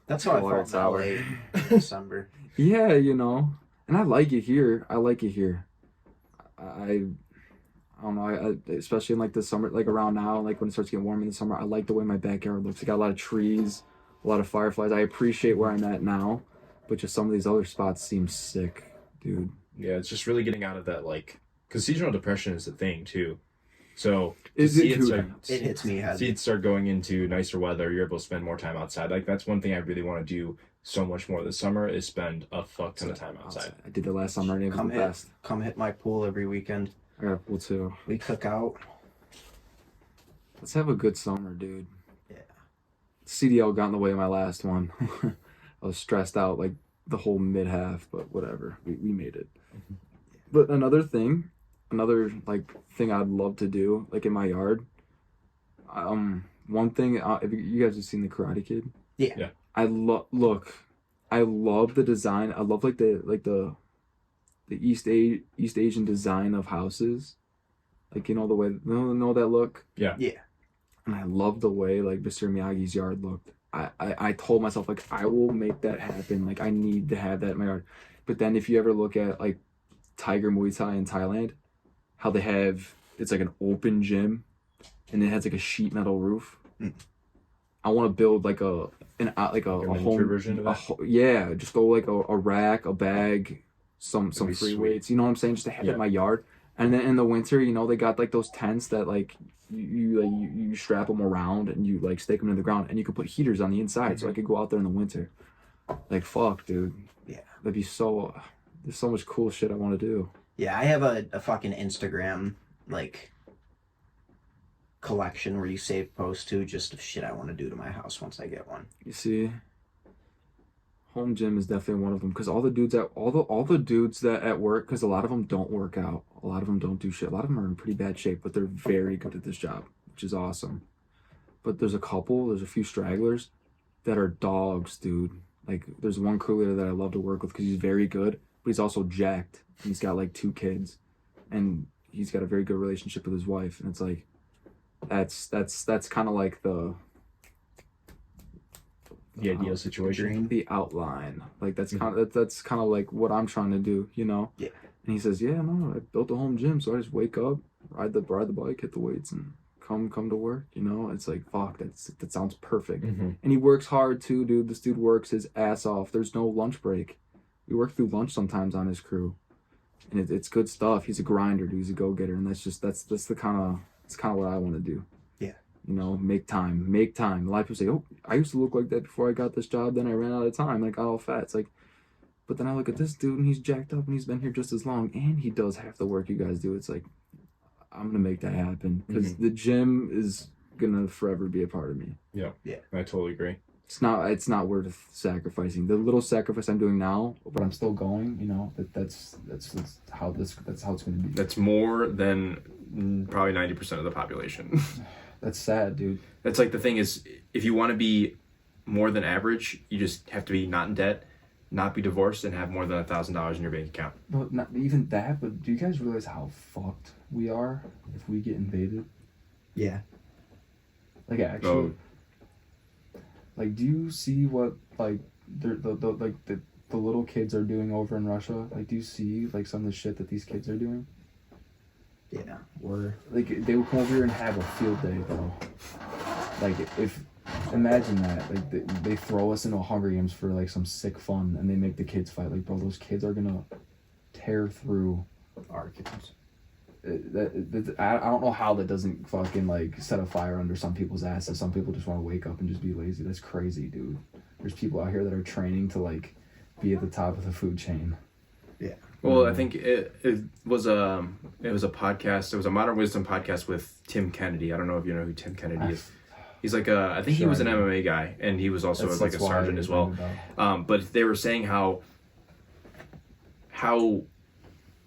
That's how I Water felt in tower. LA in December. Yeah, you know, and I like it here. I don't know, I especially in like the summer, like around now, like when it starts getting warm in the summer, I like the way my backyard looks. I got a lot of trees, a lot of fireflies. I appreciate where I'm at now, but just some of these other spots seem sick, dude. Yeah, it's just really getting out of that, like, because seasonal depression is a thing too. So Is see it, dude? It hits me heavy. See it start going into nicer weather. You're able to spend more time outside. Like that's one thing I really want to do so much more this summer is spend a fuck ton of time outside. I did that last summer and it was the best. Come hit my pool every weekend. I got a pool too. We cook out. Let's have a good summer, dude. Yeah. CDL got in the way of my last one. I was stressed out like the whole mid half, but whatever. We made it. Mm-hmm. But another thing I'd love to do, like in my yard. One thing, if you guys have seen the Karate Kid. Yeah. I love the design. I love like the East Asian design of houses, like you know the way know that look. Yeah. Yeah. And I love the way like Mr. Miyagi's yard looked. I told myself like I will make that happen. Like I need to have that in my yard. But then if you ever look at like Tiger Muay Thai in Thailand, how they have it's like an open gym, and it has like a sheet metal roof. Mm. I want to build like a home version of that? Yeah, just go like a rack, a bag, some free sweet. weights. You know what I'm saying? Just to have it in my yard. And then in the winter, you know, they got like those tents that like you strap them around and you like stake them in the ground, and you could put heaters on the inside, so I could go out there in the winter. Like fuck, dude. Yeah. That'd be so. There's so much cool shit I want to do. Yeah, I have a fucking Instagram like collection where you save posts to just of shit I want to do to my house once I get one. You see, home gym is definitely one of them because all the dudes that at work, because a lot of them don't work out, a lot of them don't do shit, a lot of them are in pretty bad shape, but they're very good at this job, which is awesome. But there's a few stragglers that are dogs, dude. Like there's one crew leader that I love to work with because he's very good, but he's also jacked. And he's got like 2 kids, and he's got a very good relationship with his wife, and it's like that's kind of like the ideal situation. the outline. Like that's kind of like what I'm trying to do, you know. Yeah. And he says, yeah, no, I built a home gym, so I just wake up, ride the bike, hit the weights, and come to work. You know, it's like fuck, that sounds perfect. Mm-hmm. And he works hard too, dude. This dude works his ass off. There's no lunch break. We work through lunch sometimes on his crew, and it's good stuff. He's a grinder, dude. He's a go getter, and that's the kind of what I want to do. Yeah. You know, make time. A lot of people say, oh, I used to look like that before I got this job. Then I ran out of time. I got all fat. It's like, but then I look at this dude and he's jacked up and he's been here just as long and he does half the work you guys do. It's like, I'm going to make that happen because the gym is going to forever be a part of me. Yeah. Yeah. I totally agree. It's not worth sacrificing. The little sacrifice I'm doing now, but I'm still going, you know, that's how it's going to be. That's more than probably 90% of the population. That's sad, dude. That's like the thing is, if you want to be more than average, you just have to be not in debt, not be divorced, and have more than $1,000 in your bank account. But not even that, but do you guys realize how fucked we are if we get invaded? Yeah. Like actually, like do you see what like the little kids are doing over in Russia? Like do you see like some of the shit that these kids are doing? Yeah. Or like they would come over here and have a field day, bro. Like if imagine that, like they throw us into a Hunger Games for like some sick fun, and they make the kids fight. Like bro, those kids are gonna tear through Our kids. I don't know how that doesn't fucking like set a fire under some people's asses. Some people just want to wake up and just be lazy. That's crazy, dude. There's people out here that are training to like be at the top of the food chain. Yeah. Well, I think it was a podcast. It was a Modern Wisdom podcast with Tim Kennedy. I don't know if you know who Tim Kennedy is. He's like I think he was an MMA guy, and he was also like a sergeant as well. But they were saying how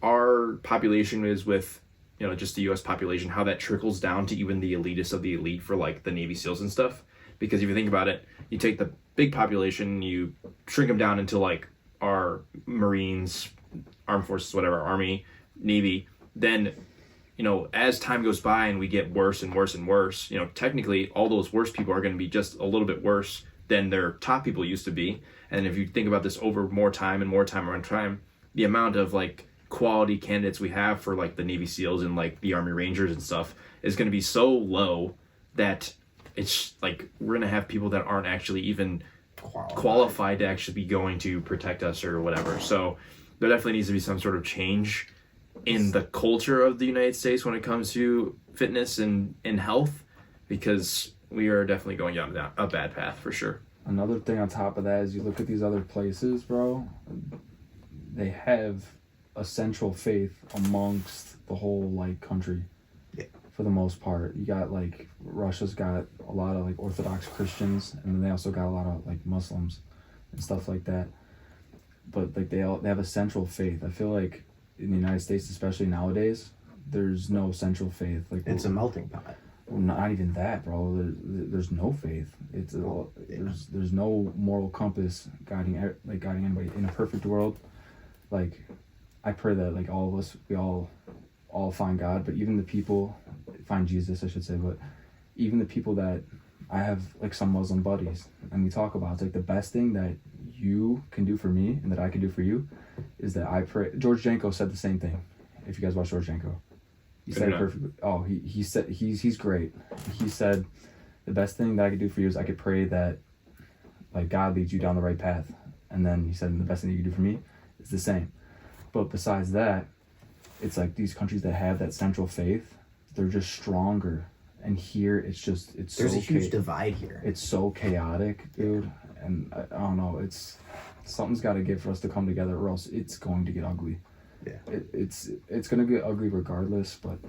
our population is with, you know, just the U.S. population, how that trickles down to even the elitist of the elite for like the Navy SEALs and stuff. Because if you think about it, you take the big population, you shrink them down into like our Marines, Armed Forces, whatever, Army, Navy, then, you know, as time goes by and we get worse and worse and worse, you know, technically all those worse people are going to be just a little bit worse than their top people used to be. And if you think about this over more time and more time around time, the amount of like quality candidates we have for like the Navy SEALs and like the Army Rangers and stuff is going to be so low that it's like we're going to have people that aren't actually even qualified to actually be going to protect us or whatever. So there definitely needs to be some sort of change in the culture of the United States when it comes to fitness and health, because we are definitely going down a bad path for sure. Another thing on top of that is you look at these other places, bro, they have a central faith amongst the whole like country. Yeah. For the most part. You got like Russia's got a lot of like Orthodox Christians, and then they also got a lot of like Muslims and stuff like that. But like they have a central faith. I feel like in the United States, especially nowadays, there's no central faith. Like it's a melting pot. Well, not even that, bro. There's no faith. There's no moral compass guiding anybody. In a perfect world, like I pray that like all of us, we all find God, but even the people find Jesus, I should say. But even the people that I have like some Muslim buddies, and we talk about, it's like the best thing that you can do for me and that I can do for you is that I pray. George Janko said the same thing. If you guys watch George Janko, he said it perfectly. Oh, he said he's great. He said the best thing that I could do for you is I could pray that like God leads you down the right path, and then he said the best thing you can do for me is the same. But besides that, it's like these countries that have that central faith, they're just stronger. And here there's a huge divide here. It's so chaotic, dude. And I don't know, something's got to give for us to come together, or else it's going to get ugly. Yeah. It's going to get ugly regardless, but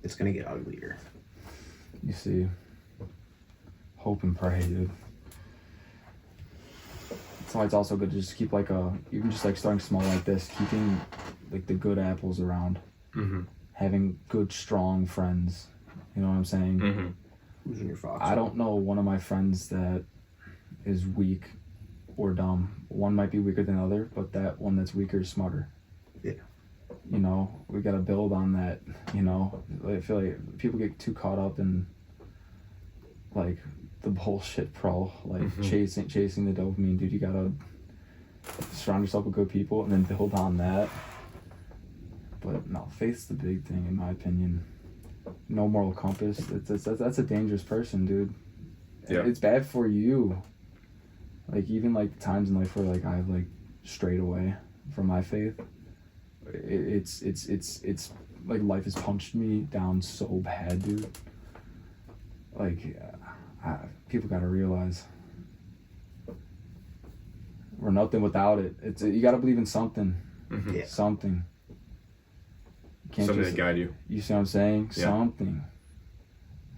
it's going to get uglier. You see, hope and pray, dude. That's why it's also good to just keep like even just like starting small like this, keeping like the good apples around, having good strong friends. You know what I'm saying? Who's in your fox? I don't know one of my friends that is weak or dumb. One might be weaker than the other, but that one that's weaker is smarter. Yeah. You know, we got to build on that. You know, I feel like people get too caught up in like the bullshit, bro. Like chasing the dopamine, dude. You gotta surround yourself with good people and then build on that. But no, faith's the big thing in my opinion. No moral compass. That's a dangerous person, dude. Yeah. It's bad for you. Like even like times in life where like I've like strayed away from my faith. It's like life has punched me down so bad, dude. Like people gotta realize we're nothing without it. You gotta believe in something. Yeah. Something. Something that guide you. You see what I'm saying? Yeah.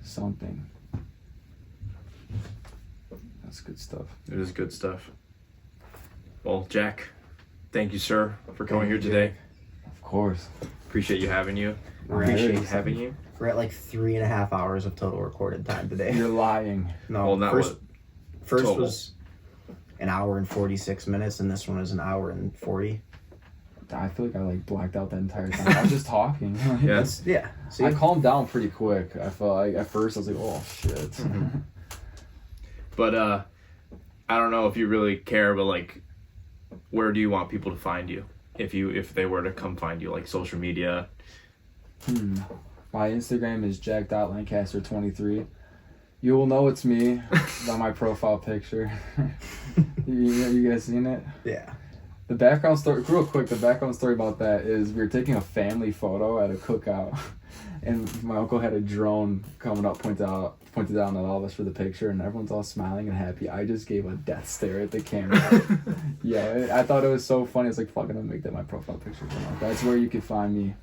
Something. That's good stuff. It is good stuff. Well, Jack, thank you, sir, for coming here today. Of course. Appreciate you having you. Appreciate having you. We're at like 3.5 hours of total recorded time today. You're lying. No, well, first total. was an hour and 46 minutes, and this one is an hour and 40. I feel like I like blacked out that entire time. I was just talking. Yes. Yeah. See? I calmed down pretty quick. I felt like at first I was like, oh shit. But I don't know if you really care, but like, where do you want people to find you? If they were to come find you, like social media. My Instagram is jack.lancaster23. You will know it's me by my profile picture. you guys seen it? Yeah. The background story, real quick, the background story about that is we were taking a family photo at a cookout, and my uncle had a drone coming up, pointed down at all of us for the picture, and everyone's all smiling and happy. I just gave a death stare at the camera. Yeah, I thought it was so funny. It's like, fucking, I'm gonna make that my profile picture. That's where you can find me.